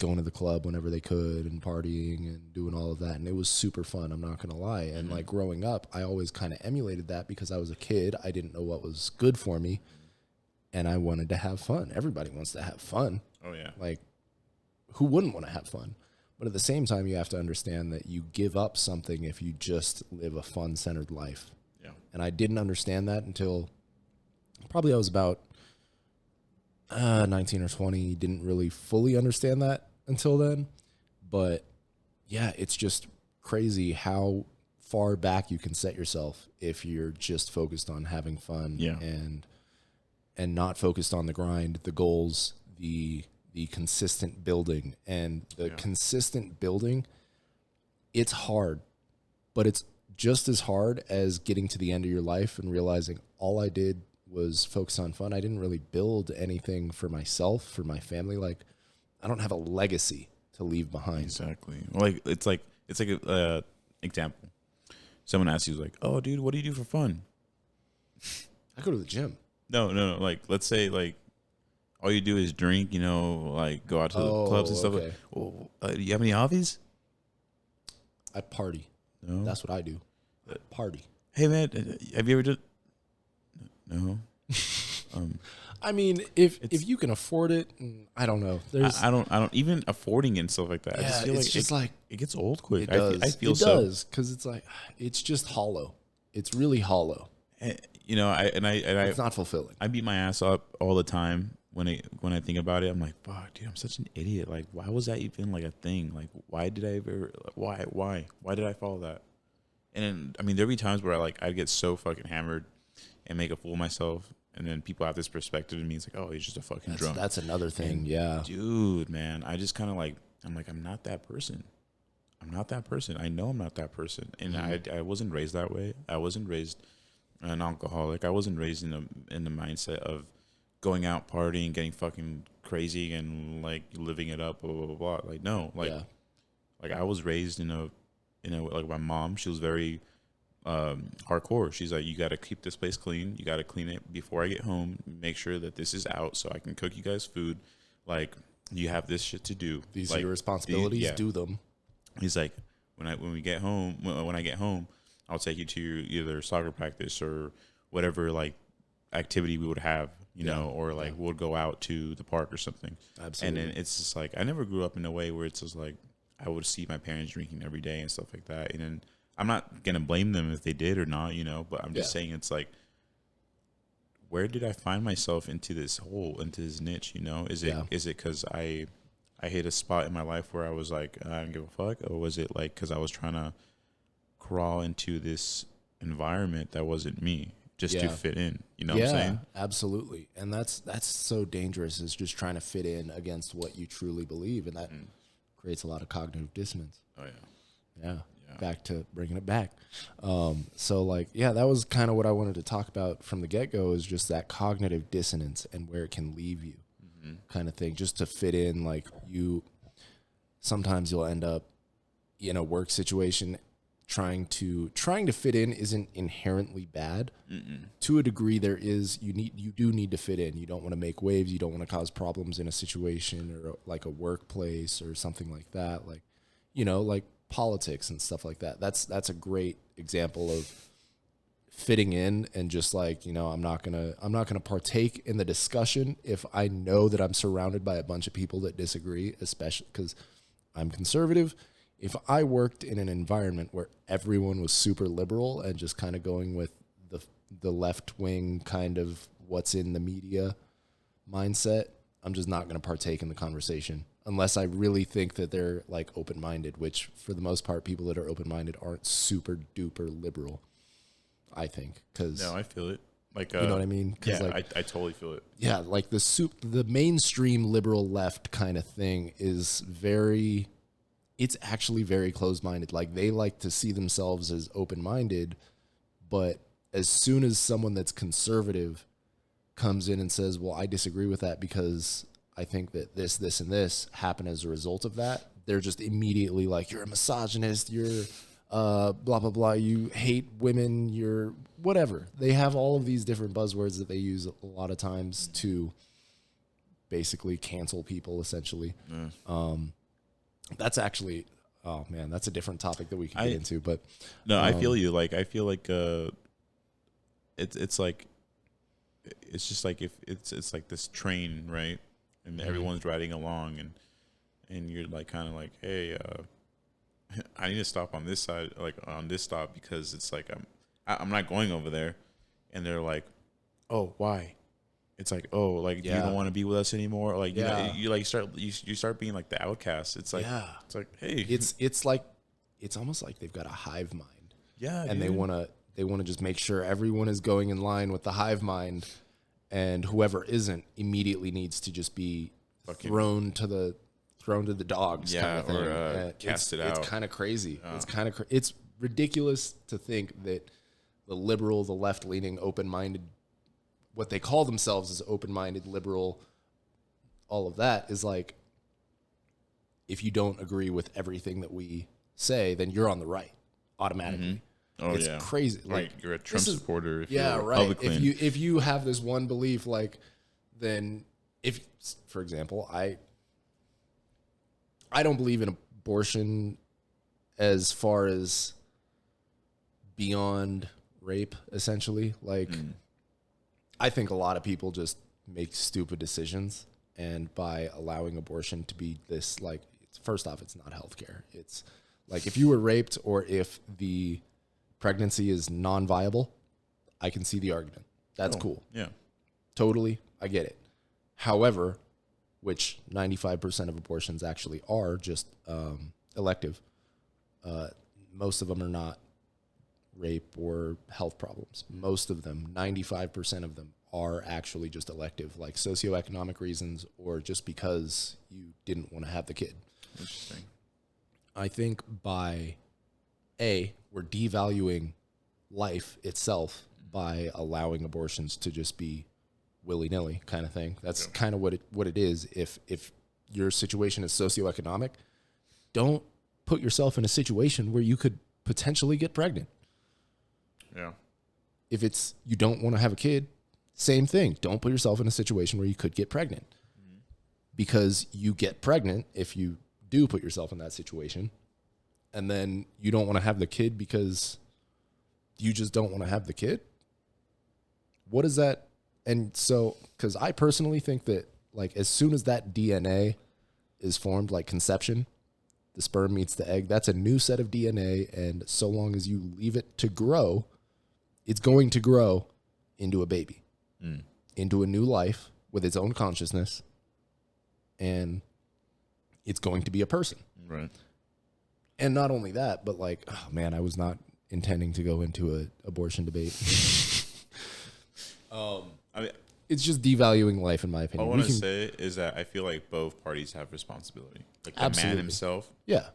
going to the club whenever they could and partying and doing all of that. And it was super fun. I'm not going to lie. And like growing up, I always kind of emulated that because I was a kid. I didn't know what was good for me and I wanted to have fun. Everybody wants to have fun. Oh yeah. Like who wouldn't want to have fun? But at the same time, you have to understand that you give up something if you just live a fun centered life. Yeah. And I didn't understand that until probably I was about 19 or 20. Didn't really fully understand that until then. But yeah, it's just crazy how far back you can set yourself if you're just focused on having fun and not focused on the grind, the goals, the consistent building. And the consistent building, it's hard, but it's just as hard as getting to the end of your life and realizing all I did was focus on fun. I didn't really build anything for myself, for my family. Like I don't have a legacy to leave behind. Exactly. Like it's like a example. Someone asks you like, "Oh, dude, what do you do for fun?" I go to the gym. No. Like, let's say like all you do is drink. Like go out to the clubs and stuff. Okay. Well, do you have any hobbies? I party. No. That's what I do. I party. Hey man, have you ever done? No. I mean, if you can afford it, I don't know. I don't even affording and stuff like that. Yeah, I just feel it's just like it gets old quick. it does. I feel it so. does because it's like it's just hollow. It's really hollow. It's not fulfilling. I beat my ass up all the time when I think about it. I'm like, fuck, dude, I'm such an idiot. Like, why was that even like a thing? Like, why did I ever? Why did I follow that? And then, I mean, there'd be times where I'd get so fucking hammered and make a fool of myself. And then people have this perspective of me. It's like, oh, he's just a fucking drunk. That's another thing. And yeah. Dude, man, I just kind of I'm not that person. I'm not that person. I know I'm not that person. And I wasn't raised that way. I wasn't raised an alcoholic. I wasn't raised in the mindset of going out partying, getting fucking crazy and like living it up, blah, blah, blah, blah. Like, no, like I was raised in a like my mom, she was very hardcore. She's like, you got to keep this place clean. You got to clean it before I get home. Make sure that this is out so I can cook you guys food. Like, you have this shit to do. These like, are your responsibilities. yeah. Do them. He's like, when I get home, I'll take you to your either soccer practice or whatever like activity we would have, or like we'll go out to the park or something. Absolutely. And then it's just like I never grew up in a way where it's just like I would see my parents drinking every day and stuff like that. And then I'm not gonna blame them if they did or not, but I'm just saying it's like, where did I find myself into this hole, into this niche? Is it because I hit a spot in my life where I was like, I don't give a fuck, or was it like because I was trying to crawl into this environment that wasn't me just to fit in? You know what I'm saying? Absolutely. And that's so dangerous, is just trying to fit in against what you truly believe, and that creates a lot of cognitive dissonance. Oh yeah. Back to bringing it back. So like, that was kind of what I wanted to talk about from the get-go, is just that cognitive dissonance and where it can leave you, kind of thing, just to fit in. Like, sometimes you'll end up in a work situation trying to fit in isn't inherently bad. To a degree, you do need to fit in. You don't want to make waves. You don't want to cause problems in a situation or like a workplace or something like that. Like, like politics and stuff like that. That's a great example of fitting in, and just like, I'm not gonna partake in the discussion if I know that I'm surrounded by a bunch of people that disagree, especially because I'm conservative. If I worked in an environment where everyone was super liberal and just kind of going with the left wing kind of what's in the media mindset, I'm just not going to partake in the conversation unless I really think that they're like open-minded, which for the most part, people that are open-minded aren't super duper liberal, I think. No, I feel it. Like, you know what I mean? Yeah, like, I totally feel it. Yeah, like the mainstream liberal left kind of thing is it's actually very closed-minded. Like, they like to see themselves as open-minded, but as soon as someone that's conservative comes in and says, well, I disagree with that because I think that this, and this happened as a result of that, they're just immediately like, you're a misogynist, you're blah, blah, blah, you hate women, you're whatever. They have all of these different buzzwords that they use a lot of times to basically cancel people, essentially. That's actually, oh man, that's a different topic that we can get into. But no, I feel you. Like, I feel like it's like, it's just like, if it's like this train, right? And everyone's riding along, and you're like kind of like, hey, I need to stop on this side, like on this stop, because it's like I'm not going over there. And they're like, oh, why? It's like, oh, like, you don't want to be with us anymore. Like, you like you start being like the outcast. It's like, it's like, hey, it's like, it's almost like they've got a hive mind. Yeah. And dude. they want to just make sure everyone is going in line with the hive mind, and whoever isn't immediately needs to just be thrown to the dogs. Yeah. Kind of thing. Or cast it out. It's kind of crazy. It's ridiculous to think that the liberal, the left leaning, open-minded, what they call themselves as open-minded, liberal, all of that is like, if you don't agree with everything that we say, then you're on the right automatically. Oh, it's yeah. crazy. Like you're a Trump supporter. If Yeah, you're a right. Republican. If you have this one belief, like, then if, for example, I don't believe in abortion as far as beyond rape, essentially. Like, I think a lot of people just make stupid decisions, and by allowing abortion to be this, like, first off, it's not healthcare. It's like if you were raped or if the pregnancy is non-viable, I can see the argument. That's cool. Yeah. Totally. I get it. However, which 95% of abortions actually are just elective. Most of them are not rape or health problems. Most of them, 95% of them, are actually just elective, like socioeconomic reasons or just because you didn't want to have the kid. Interesting. I think by we're devaluing life itself by allowing abortions to just be willy-nilly kind of thing. That's kind of what it is. If your situation is socioeconomic, don't put yourself in a situation where you could potentially get pregnant. Yeah. If it's you don't want to have a kid, same thing. Don't put yourself in a situation where you could get pregnant. Because you get pregnant if you do put yourself in that situation, and then you don't want to have the kid because you just don't want to have the kid. What is that? And so, because I personally think that, like, as soon as that DNA is formed, like conception, the sperm meets the egg, that's a new set of DNA. And so long as you leave it to grow, it's going to grow into a baby, into a new life with its own consciousness. And it's going to be a person. Right. And not only that, but like, oh man, I was not intending to go into an abortion debate. I mean, It's just devaluing life, in my all I opinion. want to say is that I feel like both parties have responsibility. Like the Absolutely. man himself, Yeah.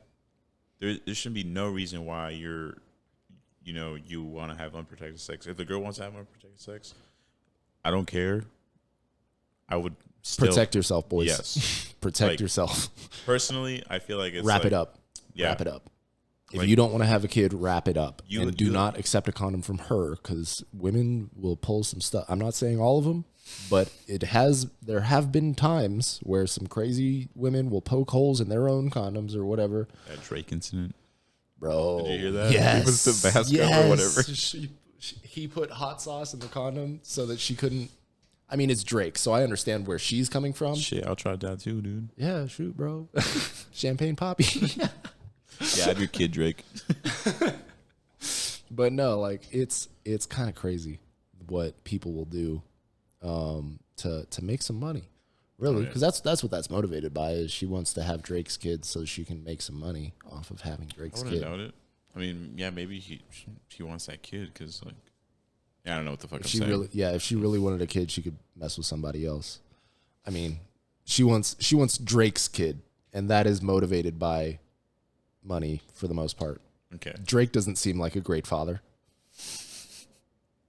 there should be no reason why you want to have unprotected sex. If the girl wants to have unprotected sex, I don't care. I would still Protect yourself, boys. Yes. Protect Like, yourself. Personally, I feel like it's Wrap like, it up. Yeah. Wrap it up. If Like- you don't want to have a kid, wrap it up. You- And do you- not accept a condom from her, because women will pull some stuff. I'm not saying all of them, but there have been times where some crazy women will poke holes in their own condoms or whatever. That Drake incident. Bro. Did you hear that? Yes. He was the Tabasco or whatever. He put hot sauce in the condom so that she couldn't. I mean, it's Drake, so I understand where she's coming from. Shit, I'll try that too, dude. Yeah, shoot, bro. Champagne poppy. Yeah, I'm your kid, Drake. But no, like it's kind of crazy what people will do to make some money. Really, because that's what that's motivated by, is she wants to have Drake's kids so she can make some money off of having I Drake's wouldn't kid. doubt it. I mean, yeah, maybe she wants that kid because, like, yeah, I don't know what the fuck If I'm she saying. really, if she really wanted a kid, she could mess with somebody else. I mean, she wants Drake's kid, and that is motivated by money for the most part. Okay. Drake doesn't seem like a great father.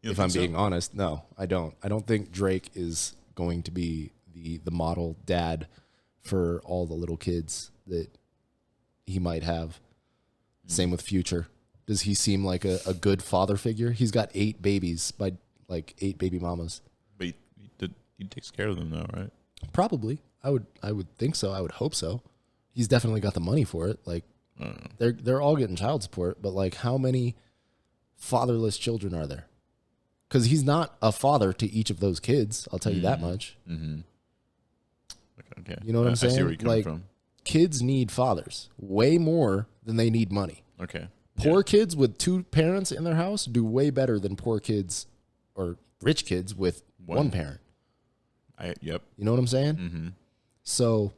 You don't If I'm think so? being honest, no, I don't. I don't think Drake is going to be the model dad for all the little kids that he might have. Same with Future. Does he seem like a good father figure? He's got 8 babies by like 8 baby mamas. But he takes care of them, though, right? Probably. I would think so. I would hope so. He's definitely got the money for it. Like, I don't know. they're all getting child support, but like, how many fatherless children are there? Because he's not a father to each of those kids. I'll tell you that much. Mm-hmm. Okay. You know what I'm saying? I see where you're coming Like, from. kids need fathers way more than they need money. Okay. Poor kids with 2 parents in their house do way better than poor kids or rich kids with one parent. Yep. You know what I'm saying? Mm-hmm. So,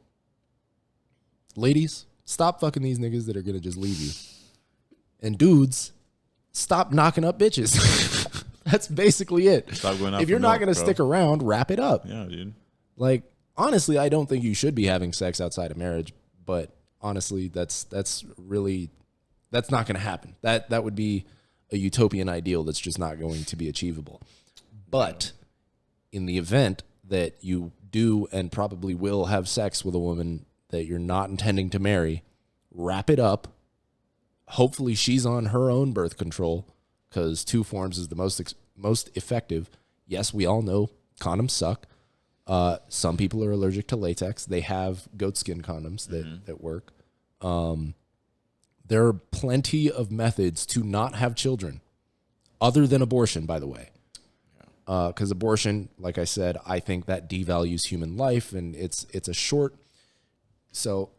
ladies, stop fucking these niggas that are going to just leave you. And dudes, stop knocking up bitches. That's basically it. Stop going out If you're for not milk, going to bro. stick around, wrap it up. Yeah, dude. Like, honestly, I don't think you should be having sex outside of marriage, but honestly, that's not going to happen. That would be a utopian ideal that's just not going to be achievable. But in the event that you do and probably will have sex with a woman that you're not intending to marry, wrap it up. Hopefully she's on her own birth control, because 2 forms is the most effective. Yes, we all know condoms suck. Some people are allergic to latex. They have goatskin condoms that work. There are plenty of methods to not have children, other than abortion, by the way. Because abortion, like I said, I think that devalues human life, and it's a short. So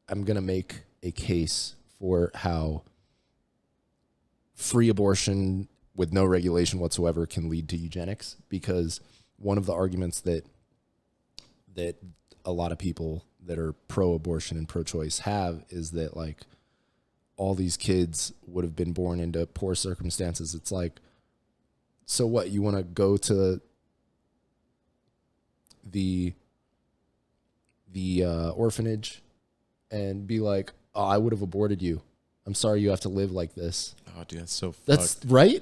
I'm going to make a case for how free abortion with no regulation whatsoever can lead to eugenics, because one of the arguments that a lot of people that are pro-abortion and pro-choice have is that, like, all these kids would have been born into poor circumstances. It's like, so what? You want to go to the orphanage and be like, oh, I would have aborted you. I'm sorry you have to live like this. Oh, dude, that's so fucked. That's right.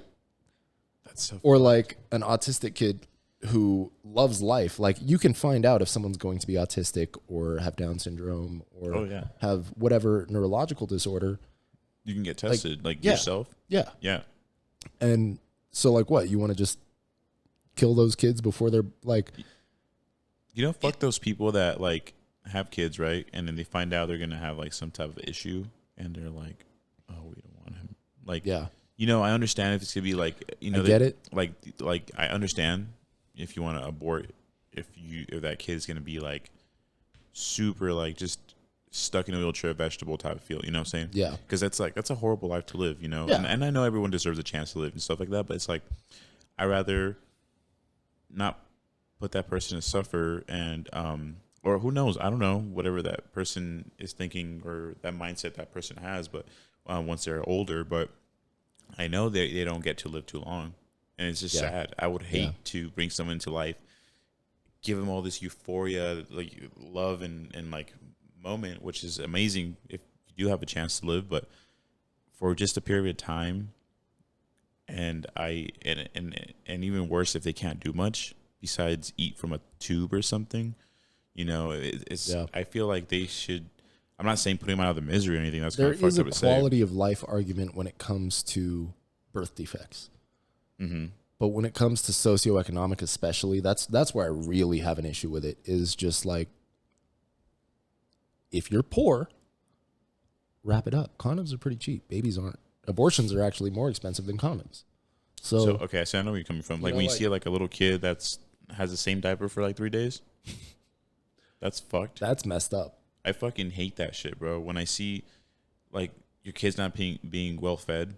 That's so. Or like an autistic kid who loves life. Like, you can find out if someone's going to be autistic or have Down syndrome or have whatever neurological disorder. You can get tested, like yourself. Yeah. Yeah. And so, like, what? You want to just kill those kids before they're like... You know, fuck those people that, like, have kids, right? And then they find out they're going to have, like, some type of issue. And they're like, oh, we don't want him. Like, yeah. You know, I understand if it's going to be, like, you know... I get it. Like, I understand if you want to abort, if that kid's going to be, like, super, like, just stuck in a wheelchair, vegetable type of feel, you know what I'm saying? Yeah. Because that's a horrible life to live, you know? Yeah. And I know everyone deserves a chance to live and stuff like that, but it's like, I'd rather not put that person to suffer and, or who knows, I don't know, whatever that person is thinking or that mindset that person has, but once they're older, but I know they don't get to live too long. And it's just sad. I would hate to bring someone to life, give them all this euphoria, like love and like moment, which is amazing if you do have a chance to live, but for just a period of time, and even worse if they can't do much besides eat from a tube or something, you know, it's I feel like they should. I'm not saying putting them out of the misery or anything. That's there kind of is fucked a up to say. quality of life argument when it comes to birth defects. Mm-hmm. But when it comes to socioeconomic, especially, that's where I really have an issue with it. Is just like, if you're poor, wrap it up. Condoms are pretty cheap. Babies aren't. Abortions are actually more expensive than condoms. So okay, so I know where you're coming from. Like, know, when you like, see like a little kid has the same diaper for like 3 days, that's fucked. That's messed up. I fucking hate that shit, bro. When I see like your kid's not being well fed,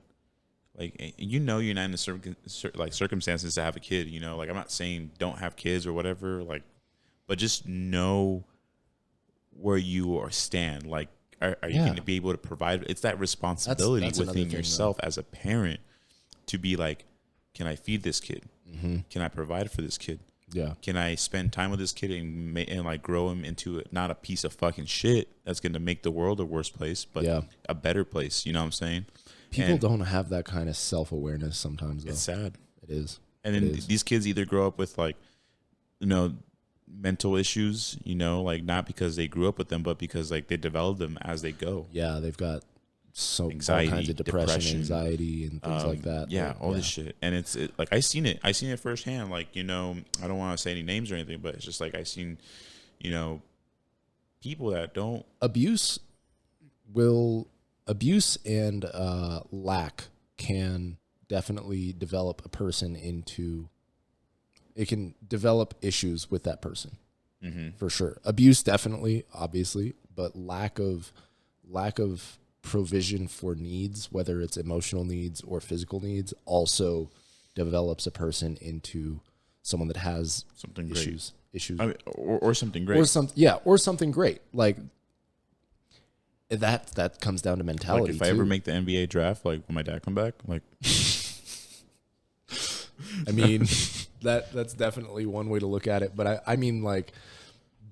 like, you know, you're not in the circumstances to have a kid. You know, like, I'm not saying don't have kids or whatever, like, but just know where you stand. Like, are you going to be able to provide? It's that responsibility that's within thing, yourself as a parent to be like, can I feed this kid? Mm-hmm. Can I provide for this kid? Yeah. Can I spend time with this kid and like grow him into not a piece of fucking shit that's going to make the world a worse place, but a better place. You know what I'm saying? People don't have that kind of self-awareness sometimes, though. It's sad. It is. And then these kids either grow up with, like, you know, mental issues, you know, like, not because they grew up with them, but because, like, they develop them as they go. Yeah, they've got anxiety, all kinds of depression, anxiety, and things like that. Yeah, all this shit. And it's like, I seen it firsthand. Like, you know, I don't want to say any names or anything, but it's just like, I seen, you know, people that don't. Abuse and lack can definitely develop a person into. It can develop issues with that person, for sure. Abuse definitely, obviously, but lack of provision for needs, whether it's emotional needs or physical needs, also develops a person into someone that has something issues. I mean, or something great. Or something great. Like, that comes down to mentality. Like, if I ever make the NBA draft, like, will my dad come back? Like, I mean, that's definitely one way to look at it. But I mean, like,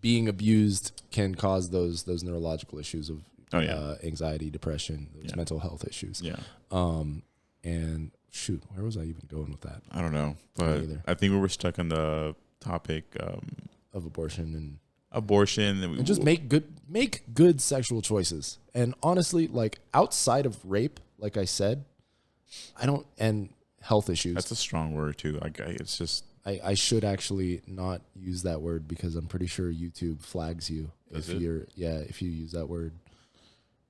being abused can cause those neurological issues of anxiety, depression, those mental health issues. Yeah. And shoot, where was I even going with that? I don't know, but I think we were stuck on the topic of abortion and abortion, and just make good sexual choices. And honestly, like outside of rape, like I said, and health issues. That's a strong word too. Like it's just. I should actually not use that word because I'm pretty sure YouTube flags you if you use that word.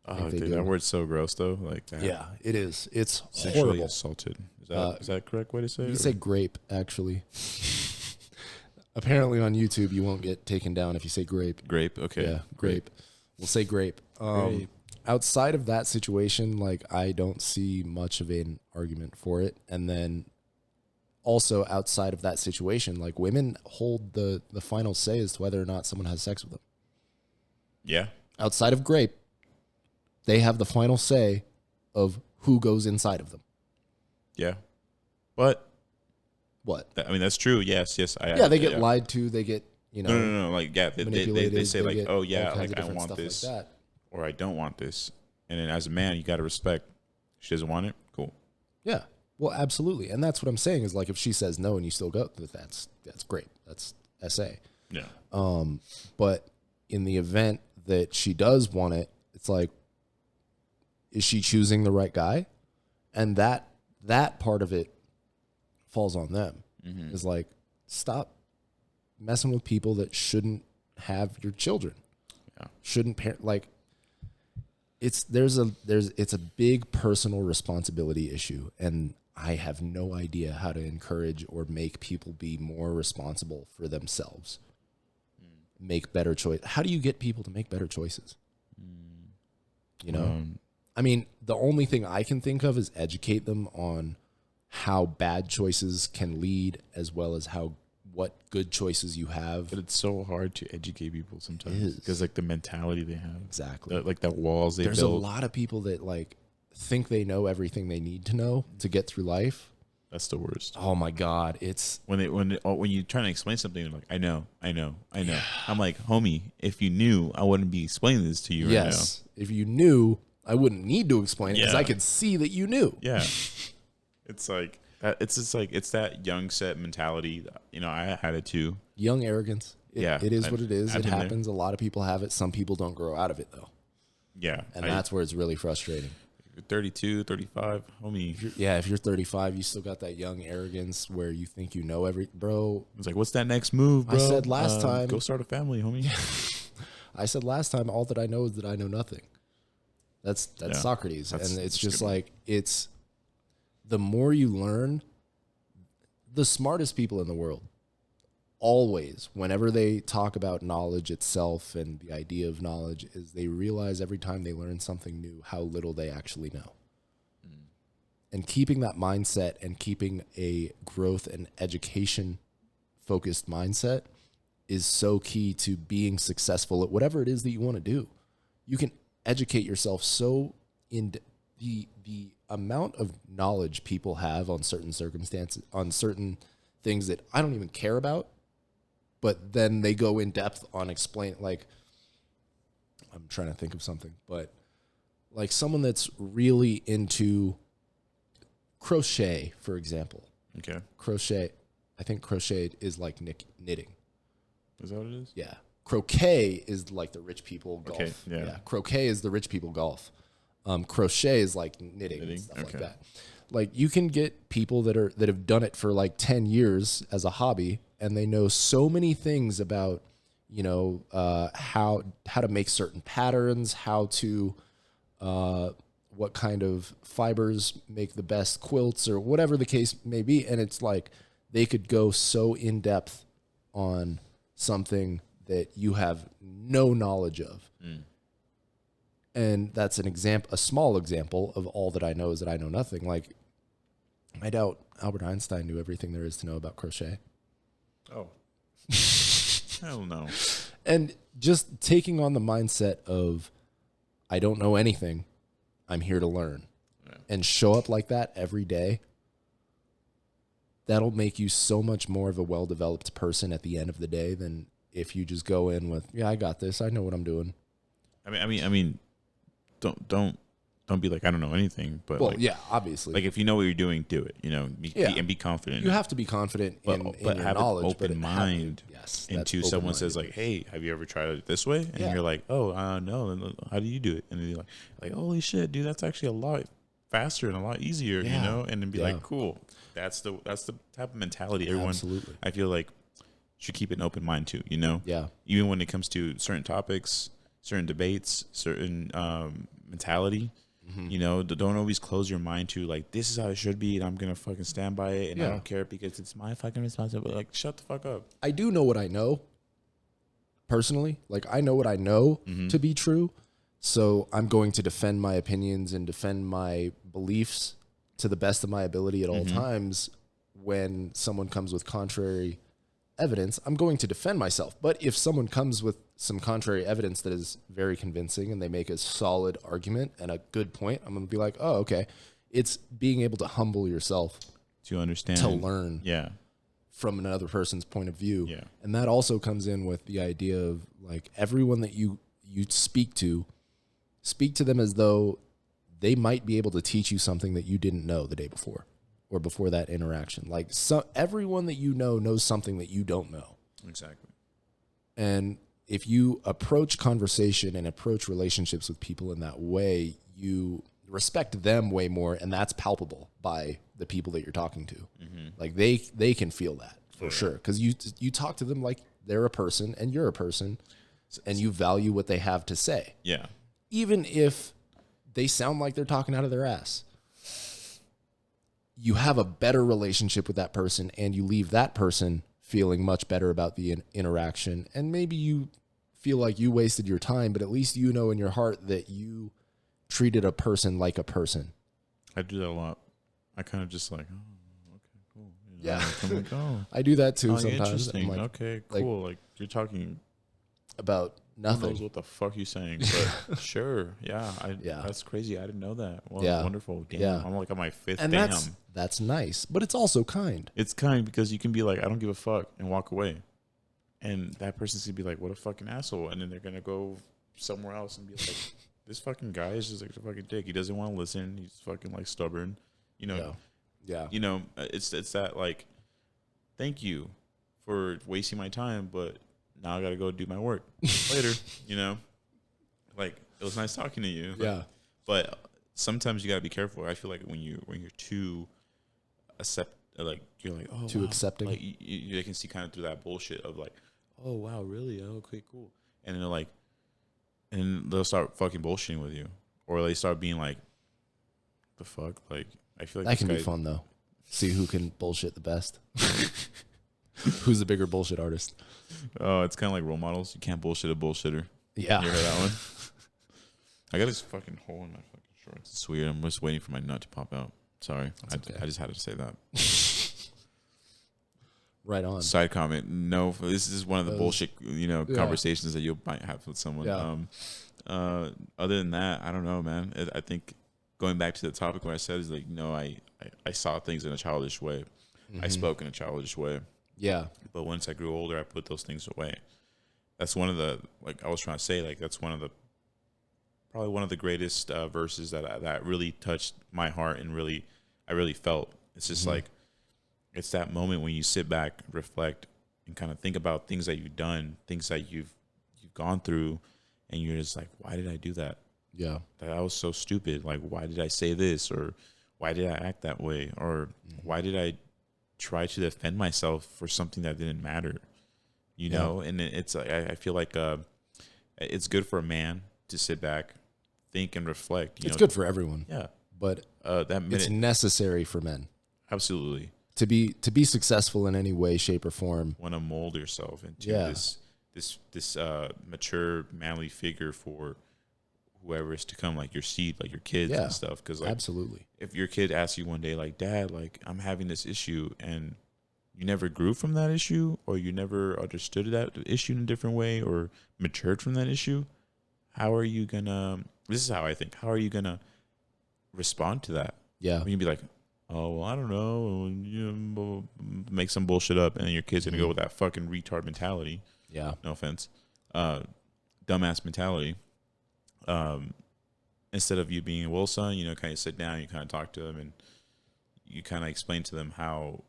Oh, dude, that word's so gross though. Like that. Yeah, it is. It's Sexually horrible. assaulted. Is that correct way to say it? You say grape, actually. Apparently on YouTube you won't get taken down if you say grape. Grape, okay. Yeah, grape. We'll say grape. Outside of that situation, like I don't see much of an argument for it. And then also outside of that situation, like women hold the final say as to whether or not someone has sex with them. Yeah. Outside of grape, they have the final say of who goes inside of them. Yeah. But what? I mean, that's true. Yes. They get lied to. They get, No. Like, yeah, they say like, oh yeah, like I want this, like that. Or I don't want this. And then as a man, you got to respect. She doesn't want it. Cool. Yeah. Well, absolutely. And that's what I'm saying is like, if she says no and you still go, that's great. That's SA. Yeah. But in the event that she does want it, it's like, is she choosing the right guy? And that part of it falls on them. Mm-hmm. Is like, stop messing with people that shouldn't have your children. Yeah. Shouldn't parent, like, it's a big personal responsibility issue, and I have no idea how to encourage or make people be more responsible for themselves. Make better choice. How do you get people to make better choices? I mean, the only thing I can think of is educate them on how bad choices can lead, as well as what good choices you have. But it's so hard to educate people sometimes because like the mentality they have, exactly, like the walls they build. There's a lot of people that like think they know everything they need to know to get through life. That's the worst. Oh my God, it's when you're trying to explain something, you're like, I know. I'm like, homie, if you knew, I wouldn't be explaining this to you right now. Yes, if you knew, I wouldn't need to explain it because I could see that you knew. Yeah, it's like that. It's just like it's that young set mentality. I had it too. Young arrogance. It is what it is. It happens. There. A lot of people have it. Some people don't grow out of it though. Yeah, and that's where it's really frustrating. You're 32, 35, homie. If you're 35, you still got that young arrogance where you think you know bro. It's like, what's that next move, bro? I said last time, go start a family, homie. I said last time, all that I know is that I know nothing. That's Socrates. And it's just like, it's the more you learn, the smartest people in the world, always, whenever they talk about knowledge itself and the idea of knowledge, is they realize every time they learn something new how little they actually know. And keeping that mindset and keeping a growth and education focused mindset is so key to being successful at whatever it is that you want to do. You can educate yourself so in the amount of knowledge people have on certain circumstances, on certain things that I don't even care about, but then they go in depth on explain, like, I'm trying to think of something, but like someone that's really into crochet, for example. Okay. Crochet. I think crochet is like knitting. Is that what it is? Yeah. Croquet is like the rich people golf. Okay, yeah. Croquet is the rich people golf. Crochet is like knitting and stuff like that. Like you can get people that have done it for like 10 years as a hobby, and they know so many things about, how to make certain patterns, how to, what kind of fibers make the best quilts or whatever the case may be. And it's like, they could go so in depth on something that you have no knowledge of. And that's a small example of all that I know is that I know nothing. Like, I doubt Albert Einstein knew everything there is to know about crochet. Oh. Hell no. And just taking on the mindset of, I don't know anything, I'm here to learn. Yeah. And show up like that every day, that'll make you so much more of a well-developed person at the end of the day than if you just go in with, I got this, I know what I'm doing. I mean, don't don't be like, I don't know anything. But Well, like, yeah, obviously. like if you know what you're doing, do it. You know, and be confident. You have to be confident in your have knowledge, an open mind. Yes. Until someone says like, "Hey, have you ever tried it this way?" And you're like, "Oh, no. And how do you do it?" And then you're like, "Holy shit, dude, that's actually a lot faster and a lot easier." You know, and then be like, "Cool." That's the type of mentality everyone. Absolutely. I feel like should keep an open mind to. You know, even when it comes to certain topics, certain debates, certain mentality. You know, don't always close your mind to like, this is how it should be and I'm gonna fucking stand by it and I don't care because it's my fucking responsibility. Like, shut the fuck up. I do know what I know personally. Like, I know what I know to be true, so I'm going to defend my opinions and defend my beliefs to the best of my ability at all times. When someone comes with contrary evidence, I'm going to defend myself. But if someone comes with some contrary evidence that is very convincing and they make a solid argument and a good point, I'm going to be like, oh, okay. It's being able to humble yourself to understand, to learn from another person's point of view. Yeah. And that also comes in with the idea of like everyone that you speak to them as though they might be able to teach you something that you didn't know the day before or before that interaction. Like, everyone that you know knows something that you don't know. Exactly. And if you approach conversation and approach relationships with people in that way, you respect them way more, and that's palpable by the people that you're talking to. Like, they can feel that for sure, because you talk to them like they're a person and you're a person, and you value what they have to say. Yeah. Even if they sound like they're talking out of their ass, you have a better relationship with that person, and you leave that person feeling much better about the interaction. And maybe you feel like you wasted your time, but at least you know in your heart that you treated a person like a person. I do that a lot. I kind of just like, oh, okay, cool. You know, Yeah. I'm like, oh, I do that too oh, sometimes. interesting. Like, Okay, cool. Like you're talking about nothing. Who knows what the fuck you're saying? But sure, yeah, that's crazy. I didn't know that. Well, wonderful. Damn, I'm like on my fifth. And damn, that's nice, but it's also kind. It's kind because you can be like, I don't give a fuck, and walk away, and that person's gonna be like, what a fucking asshole, and then they're gonna go somewhere else and be like, this fucking guy is just like a fucking dick. He doesn't want to listen. He's fucking like stubborn. You know. Yeah. You know, it's that like, thank you for wasting my time, but now I got to go do my work later, you know? Like, it was nice talking to you. Yeah. But sometimes you got to be careful. I feel like when you're too you're like, oh, too accepting. Like, they can see kind of through that bullshit of like, oh, wow, really? Oh, okay, cool. And then they're like, and they'll start fucking bullshitting with you. Or they start being like, the fuck? Like, I feel like that can be fun, though. See who can bullshit the best. Who's the bigger bullshit artist? Oh, it's kind of like role models. You can't bullshit a bullshitter. Yeah. You heard that one? I got this fucking hole in my fucking shorts. It's weird. I'm just waiting for my nut to pop out. Sorry. I just had to say that. Right on. Side comment. No, this is one of the bullshit, conversations that you might have with someone. Yeah. Other than that, I don't know, man. I think going back to the topic where I said is like, I saw things in a childish way. I spoke in a childish way. Yeah. But once I grew older, I put those things away. That's one of the, like I was trying to say, like that's probably one of the greatest verses that really touched my heart and I really felt. It's just like, it's that moment when you sit back, reflect, and kind of think about things that you've done, things that you've gone through, and you're just like, why did I do that? Yeah. That was so stupid. Like, why did I say this? Or why did I act that way? Or why did I try to defend myself for something that didn't matter? You know? And it's I feel like it's good for a man to sit back, think, and reflect. It's good for everyone. Yeah. But that minute, it's necessary for men. Absolutely. To be successful in any way, shape, or form. Want to mold yourself into this mature, manly figure for whoever is to come, like your seed, like your kids and stuff. Because like, absolutely, if your kid asks you one day, like, Dad, like I'm having this issue, and you never grew from that issue, or you never understood that issue in a different way, or matured from that issue, how are you gonna? This is how I think. How are you gonna respond to that? Yeah, you can be like, oh, well, I don't know, make some bullshit up, and then your kid's gonna go with that fucking retard mentality. Yeah, no offense, dumbass mentality. instead of you being, well, son, kind of sit down, you kind of talk to them, and you kind of explain to them how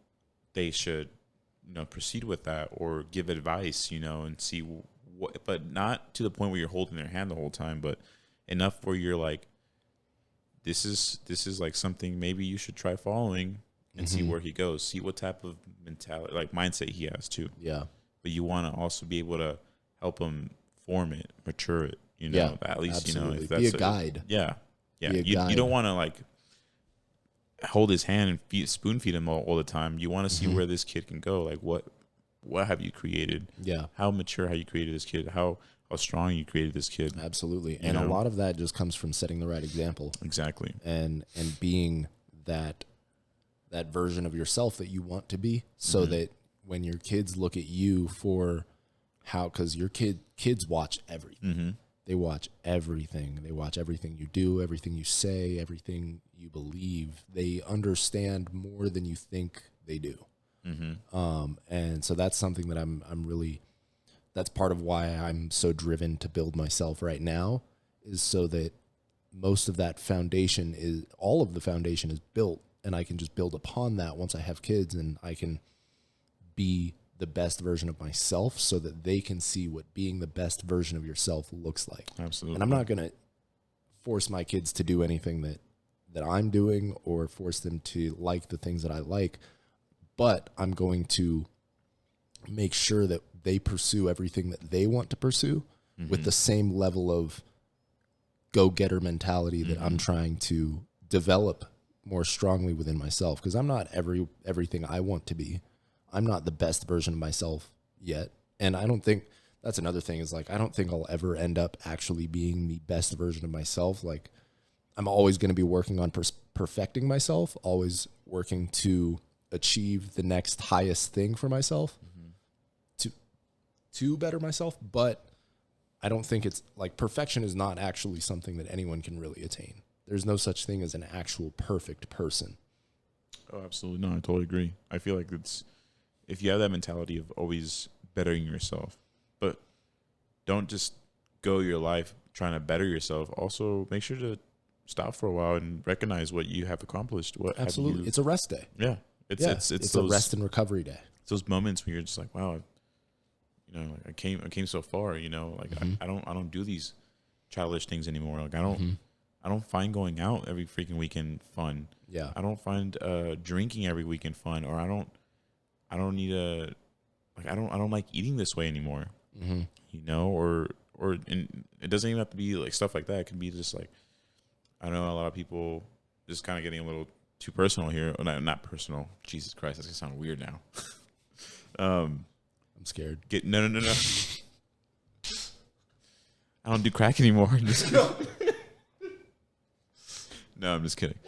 they should, proceed with that, or give advice, and see what, but not to the point where you're holding their hand the whole time, but enough where you're like, this is like something maybe you should try following and see where he goes, see what type of mentality, like mindset he has too. Yeah. But you want to also be able to help him form it, mature it, at least, absolutely. if that's be a guide. Yeah. You guide. don't want to like hold his hand and spoon feed him all the time. You want to see where this kid can go. Like what have you created? Yeah. How mature have you created this kid? How strong you created this kid? Absolutely. And a lot of that just comes from setting the right example. Exactly. And being that version of yourself that you want to be, so that when your kids look at you for because your kids watch everything. They watch everything. They watch everything you do, everything you say, everything you believe. They understand more than you think they do. And so that's something that I'm really, that's part of why I'm so driven to build myself right now, is so that most of that foundation all of the foundation is built, and I can just build upon that once I have kids, and I can be the best version of myself, so that they can see what being the best version of yourself looks like. Absolutely. And I'm not going to force my kids to do anything that I'm doing, or force them to like the things that I like, but I'm going to make sure that they pursue everything that they want to pursue with the same level of go-getter mentality that I'm trying to develop more strongly within myself, because I'm not everything I want to be. I'm not the best version of myself yet. And I don't think that's another thing, is like, I don't think I'll ever end up actually being the best version of myself. Like, I'm always going to be working on perfecting myself, always working to achieve the next highest thing for myself, to better myself. But I don't think it's like, perfection is not actually something that anyone can really attain. There's no such thing as an actual perfect person. Oh, absolutely. No, I totally agree. I feel like if you have that mentality of always bettering yourself, but don't just go your life trying to better yourself. Also, make sure to stop for a while and recognize what you have accomplished. Absolutely. It's a rest day. Yeah. It's a rest and recovery day. It's those moments when you're just like, wow, like I came so far, like I don't do these childish things anymore. Like I don't find going out every freaking weekend fun. Yeah. I don't find drinking every weekend fun, or I don't like eating this way anymore. Or and it doesn't even have to be like stuff like that. It can be just like, I know a lot of people just kind of getting a little too personal here. Not personal. Jesus Christ, that's gonna sound weird now. I'm scared. No. I don't do crack anymore. No, I'm just kidding.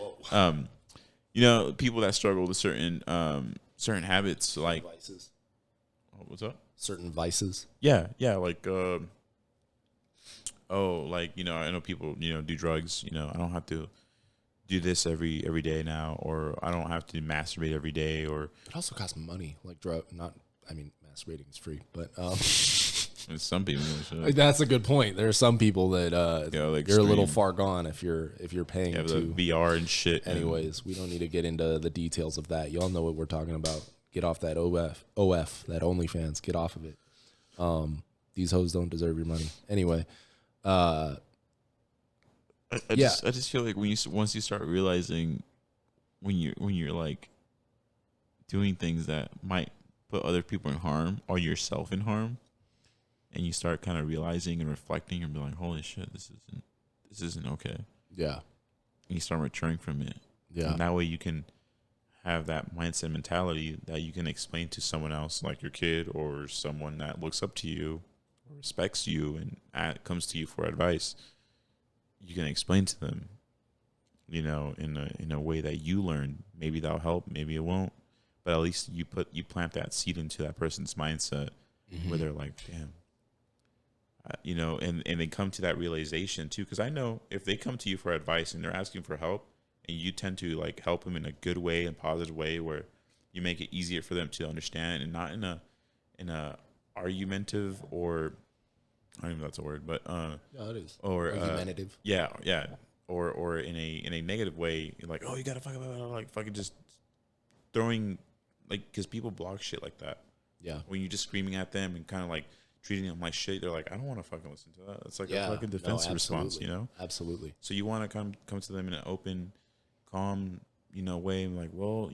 People that struggle with certain habits, like vices. What's up? Certain vices. Yeah, like I know people do drugs. I don't have to do this every day now, or I don't have to masturbate every day, or it also costs money. Like masturbating is free, but some people should. That's a good point. There are some people that you're a little far gone if you're paying to the VR and shit. Anyways, we don't need to get into the details of that. Y'all know what we're talking about. Get off that OF, that OnlyFans. Get off of it. These hoes don't deserve your money. Anyway, I just feel like once you start realizing when you're like doing things that might put other people in harm or yourself in harm, and you start kind of realizing and reflecting and be like, holy shit, this isn't okay. Yeah. And you start maturing from it. Yeah. And that way you can have that mindset mentality that you can explain to someone else, like your kid or someone that looks up to you or respects you and comes to you for advice. You can explain to them, in a way that you learn. Maybe that'll help, maybe it won't, but at least you plant that seed into that person's mindset where they're like, damn, and they come to that realization too. Because I know if they come to you for advice and they're asking for help, and you tend to like help them in a good way and positive way, where you make it easier for them to understand, and not in a argumentative, or I don't even know if that's a word, but yeah, it is. Or argumentative. Yeah. or in a negative way, like, oh, you gotta fucking just throwing, like, because people block shit like that. Yeah. When you just screaming at them and kind of like treating them like shit, they're like, I don't want to fucking listen to that. It's like a fucking defensive response, you know? Absolutely. So you want to come to them in an open, calm, way. And like, well,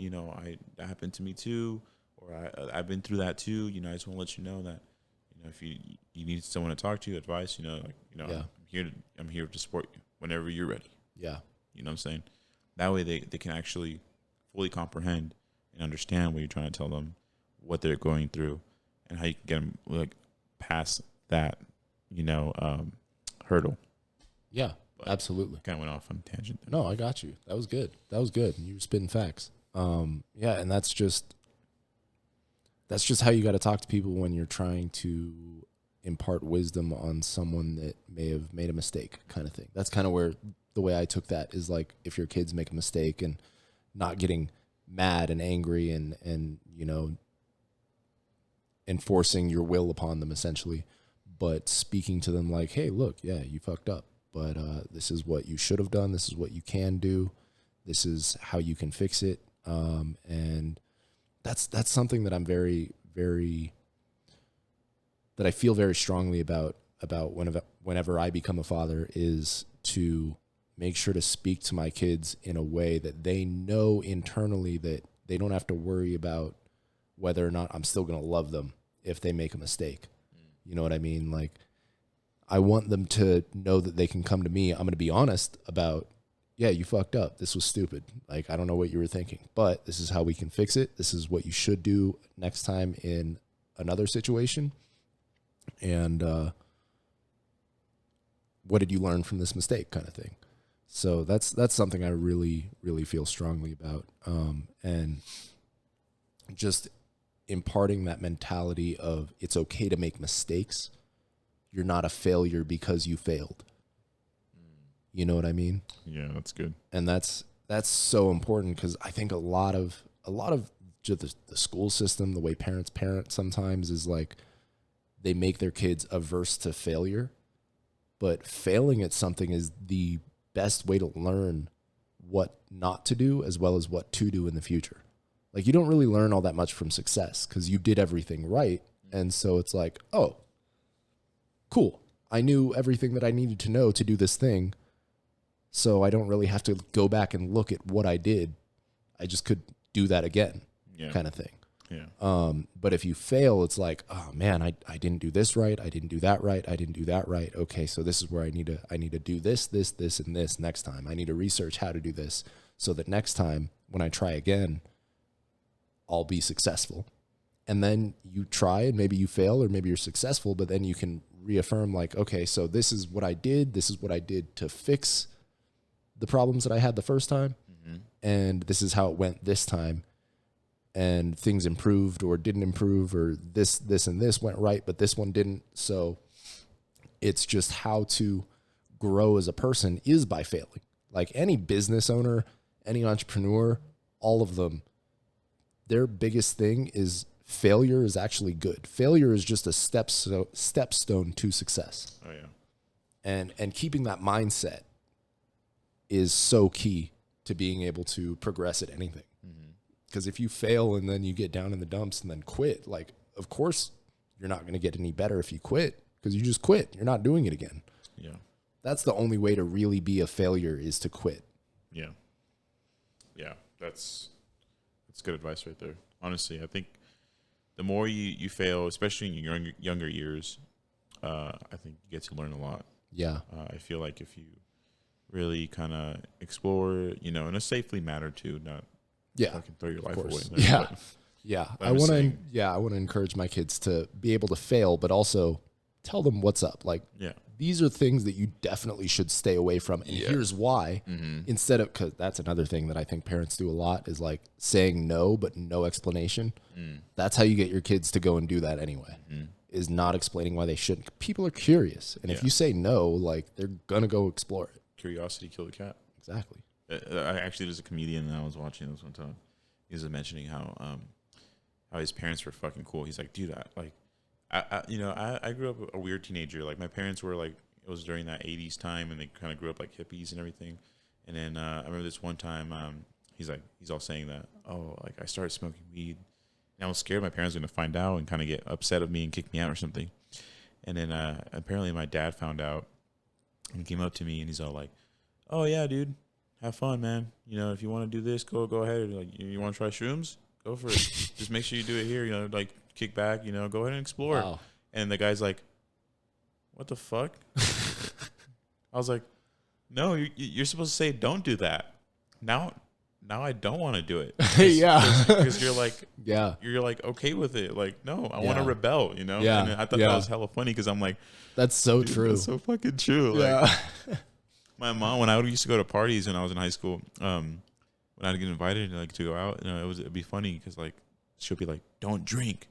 that happened to me too, or I've been through that too. I just want to let you know that, if you need someone to talk to, advice, Yeah. I'm here to support you whenever you're ready. Yeah. You know what I'm saying? That way they can actually fully comprehend and understand what you're trying to tell them, what they're going through, and how you can get them like past that, hurdle. Yeah, but absolutely. Kind of went off on a tangent there. No, I got you. That was good. You were spitting facts. Yeah, and that's just how you got to talk to people when you're trying to impart wisdom on someone that may have made a mistake, kind of thing. That's kind of where the way I took that is like, if your kids make a mistake and not getting mad and angry and enforcing your will upon them essentially, but speaking to them like, hey, look, yeah, you fucked up, but this is what you should have done. This is what you can do. This is how you can fix it. And that's something that I'm very, very, that I feel very strongly about whenever I become a father, is to make sure to speak to my kids in a way that they know internally that they don't have to worry about whether or not I'm still going to love them if they make a mistake. You know what I mean? Like, I want them to know that they can come to me. I'm going to be honest about, yeah, you fucked up. This was stupid. Like, I don't know what you were thinking, but this is how we can fix it. This is what you should do next time in another situation. And what did you learn from this mistake, kind of thing. So that's something I really, really feel strongly about. And just imparting that mentality of it's okay to make mistakes. You're not a failure because you failed. You know what I mean? Yeah, that's good. And that's so important, because I think a lot of just the school system, the way parents parent sometimes, is like they make their kids averse to failure. But failing at something is the best way to learn what not to do as well as what to do in the future. Like, you don't really learn all that much from success because you did everything right. And so it's like, oh, cool. I knew everything that I needed to know to do this thing. So I don't really have to go back and look at what I did. I just could do that again, kind of thing. Yeah. But if you fail, it's like, oh man, I didn't do this right. I didn't do that right. I didn't do that right. Okay, so this is where I need to do this, and this next time. I need to research how to do this so that next time when I try again, I'll be successful. And then you try and maybe you fail or maybe you're successful, but then you can reaffirm like, okay, so this is what I did. This is what I did to fix the problems that I had the first time. Mm-hmm. And this is how it went this time. And things improved or didn't improve, or this and this went right, but this one didn't. So it's just how to grow as a person is by failing. Like any business owner, any entrepreneur, all of them, their biggest thing is failure is actually good. Failure is just a stepstone to success. Oh yeah. And keeping that mindset is so key to being able to progress at anything. Because if you fail and then you get down in the dumps and then quit, like, of course you're not going to get any better if you quit, because you just quit. You're not doing it again. Yeah. That's the only way to really be a failure, is to quit. Yeah. Yeah. That's good advice right there. Honestly, I think the more you fail, especially in your younger years, I think you get to learn a lot. Yeah. I feel like if you really kind of explore, in a safely manner too, not fucking throw your life away. Yeah. Yeah. I want to encourage my kids to be able to fail, but also tell them what's up. Like, these are things that you definitely should stay away from. And here's why. Mm-hmm. Instead of, because that's another thing that I think parents do a lot, is like saying no, but no explanation. That's how you get your kids to go and do that anyway, is not explaining why they shouldn't. People are curious. And if you say no, like, they're going to go explore it. Curiosity killed the cat. Exactly. Actually, there's a comedian that I was watching this one time. He was mentioning how his parents were fucking cool. He's like, dude, I grew up a weird teenager. Like, my parents were like, it was during that 80s time, and they kind of grew up like hippies and everything. And then I remember this one time, he's all saying that, oh, like I started smoking weed, and I was scared my parents were gonna find out and kind of get upset of me and kick me out or something. And then apparently my dad found out and came up to me and he's all like, "Oh yeah, dude, have fun, man. You know, if you want to do this, go ahead. Like, you want to try shrooms? Go for it. Just make sure you do it here. You know, like kick back. You know, go ahead and explore." Wow. And the guy's like, "What the fuck?" I was like, "No, you're supposed to say don't do that." Now I don't want to do it. Yeah. Because you're like, Yeah. you're like okay with it. Like, no, I want Yeah. to rebel. You know. Yeah. And I thought Yeah. that was hella funny because I'm like, That's so dude, true. that's so fucking true. Yeah. Like, my mom, when I used to go to parties when I was in high school, when I'd get invited like to go out, it'd be funny because like she'll be like, "Don't drink,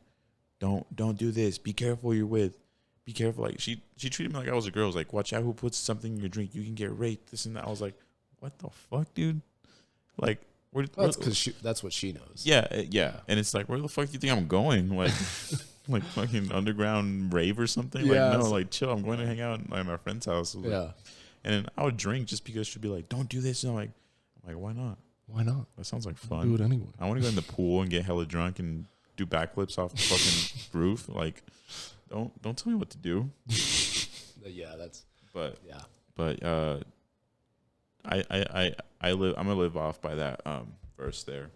don't do this. Be careful who you're with. Be careful." Like she treated me like I was a girl. Like, watch out who puts something in your drink. You can get raped. This and that. I was like, what the fuck, dude? Like, That's because that's what she knows. yeah, and it's like, where the fuck do you think I'm going? Like, like fucking underground rave or something? Yeah, Like, no, like chill. I'm going to hang out at my friend's house. Like, Yeah. and then I would drink just because she'd be like, "Don't do this." And I'm like, why not? Why not? That sounds like Do fun. it anyway. I want to go in the pool and get hella drunk and do backflips off the fucking roof. Like, don't tell me what to do. Yeah. That's. But Yeah. I'm gonna live off by that verse there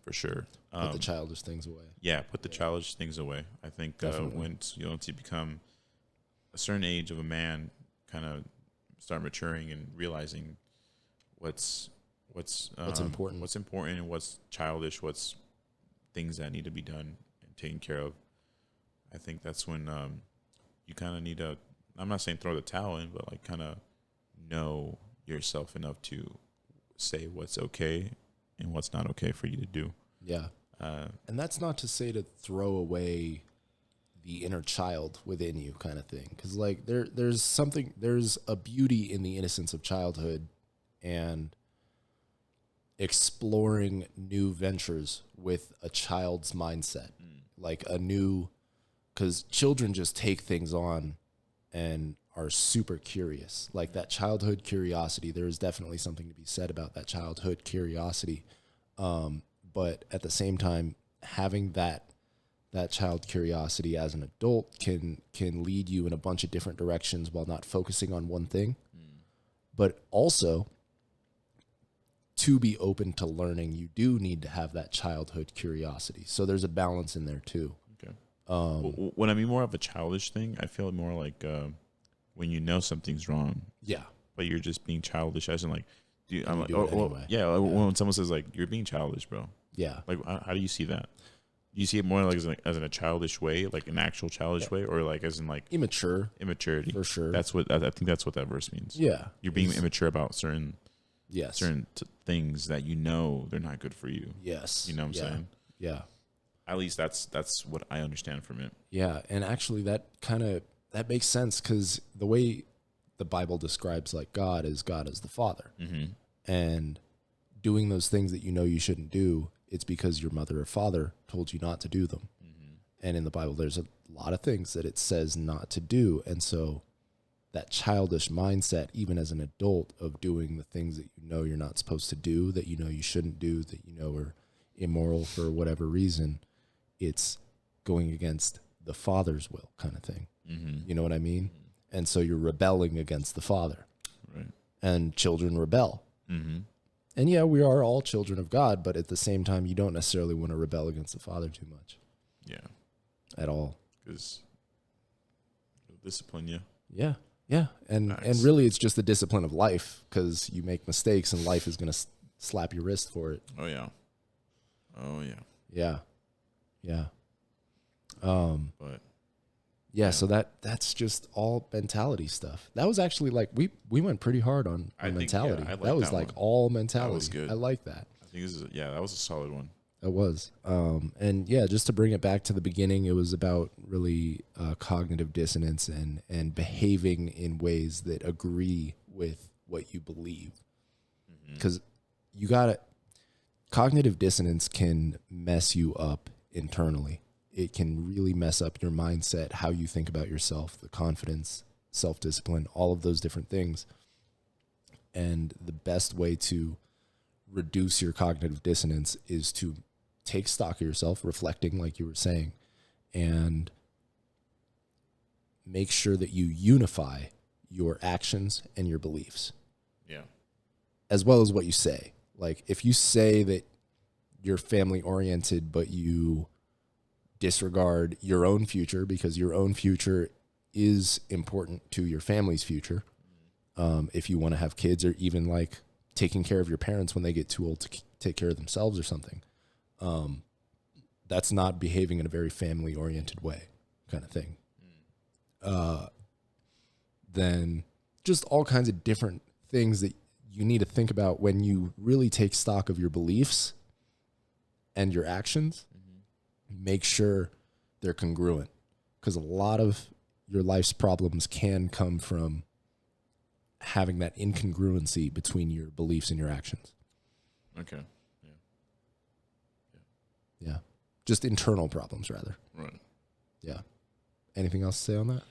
for sure. Put the childish things away. Yeah, put the childish things away. I think once you become a certain age of a man, kind of start maturing and realizing what's important, and what's childish, what's things that need to be done and taken care of. I think that's when you kind of need to. I'm not saying throw the towel in, but like kind of know yourself enough to say what's okay and what's not okay for you to do. Yeah. And that's not to say to throw away the inner child within you kind of thing. Because like there's a beauty in the innocence of childhood and exploring new ventures with a child's mindset. Like because children just take things on and are super curious. Like that childhood curiosity, there is definitely something to be said about that childhood curiosity. But at the same time, having that child curiosity as an adult can lead you in a bunch of different directions while not focusing on one thing. But also, to be open to learning, you do need to have that childhood curiosity. So there's a balance in there too. Okay. When I mean more of a childish thing, I feel more like when you know something's wrong. Yeah. But you're just being childish, as in like, I'm like, anyway. When someone says like, "You're being childish, bro." Yeah. Like, how do you see that? Do you see it more like as in a childish way, like an actual childish way, or like as in like immaturity? For sure. That's what I think. That's what that verse means. Yeah. You're being immature about certain Yes. things that you know they're not good for you. Yes. You know what I'm saying? Yeah. At least that's what I understand from it. Yeah, and actually that makes sense because the way the Bible describes like God is the Father, and doing those things that you know you shouldn't do, it's because your mother or father told you not to do them. And in the Bible, there's a lot of things that it says not to do, and so that childish mindset, even as an adult, of doing the things that you know you're not supposed to do, that you know you shouldn't do, that you know are immoral for whatever reason, it's going against the Father's will kind of thing. You know what I mean? And so you're rebelling against the Father. Right. And children rebel. And yeah, we are all children of God, but at the same time, you don't necessarily want to rebel against the Father too much. Yeah. At all. Because it'll discipline you. Yeah. Yeah. And really, it's just the discipline of life, because you make mistakes and life is going to slap your wrist for it. Oh, yeah. Oh, yeah. Yeah. Yeah. But yeah, so that's just all mentality stuff. That was actually like we went pretty hard on mentality. I like that was that like one. all mentality. That was good. I like that. I think that was a solid one. It was. And yeah, just to bring it back to the beginning, it was about really cognitive dissonance and behaving in ways that agree with what you believe. Because cognitive dissonance can mess you up internally. It can really mess up your mindset, how you think about yourself, the confidence self-discipline, all of those different things. And the best way to reduce your cognitive dissonance is to take stock of yourself, reflecting, like you were saying, and make sure that you unify your actions and your beliefs. Yeah. As well as what you say. Like, if you say that you're family oriented, but you disregard your own future because your own future is important to your family's future. If you want to have kids, or even like taking care of your parents when they get too old to take care of themselves or something. That's not behaving in a very family oriented way, kind of thing. Then just all kinds of different things that you need to think about when you really take stock of your beliefs and your actions. Make sure they're congruent, because a lot of your life's problems can come from having that incongruency between your beliefs and your actions. Okay. Yeah. Just internal problems, rather. Right. Yeah. Anything else to say on that?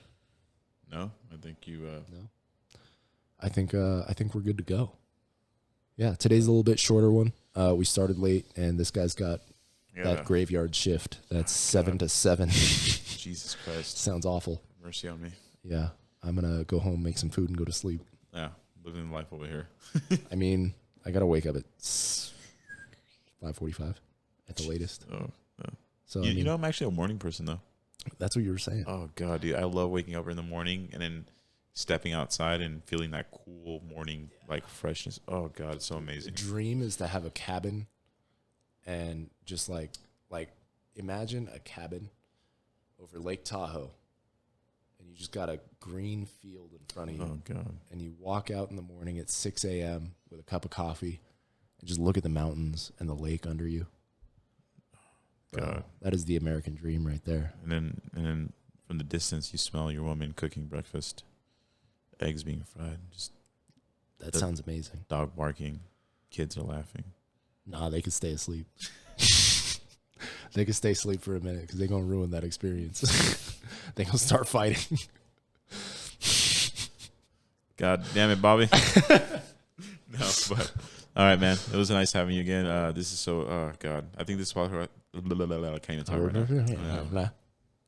No, I think you. No. I think we're good to go. Yeah. Today's a little bit shorter one. We started late, and this guy's got that graveyard shift. That's 7 to 7. Jesus Christ. Sounds awful. Mercy on me. Yeah. I'm going to go home, make some food, and go to sleep. Yeah. Living life over here. I mean, I got to wake up at 5:45 at the latest. Oh. So You know, I'm actually a morning person, though. That's what you were saying. Oh, God, dude. I love waking up in the morning and then stepping outside and feeling that cool morning, like, freshness. Oh, God, it's so amazing. The dream is to have a cabin and just like imagine a cabin over Lake Tahoe, and you just got a green field in front of you. Oh, God. And you walk out in the morning at 6 a.m. with a cup of coffee and just look at the mountains and the lake under you. Bro, God. that is the American dream right there. And then from the distance, you smell your woman cooking breakfast, eggs being fried, just That sounds amazing. dog barking, kids are laughing. Nah, they could stay asleep. They could stay asleep for a minute because they're going to ruin that experience. They're going to start fighting. God damn it, Bobby. No, but all right, man. It was nice having you again. This is so, God. I think this is probably, I can't even talk right now.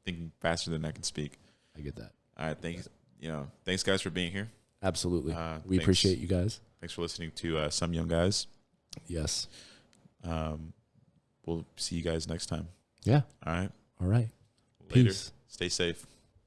Thinking faster than I can speak. I get that. All right, thanks. Thanks, guys, for being here. Absolutely. We Thanks. appreciate you guys. Thanks for listening to Some Young Guys. Yes. We'll see you guys next time. Yeah. All right. All right. Later. Peace. Stay safe.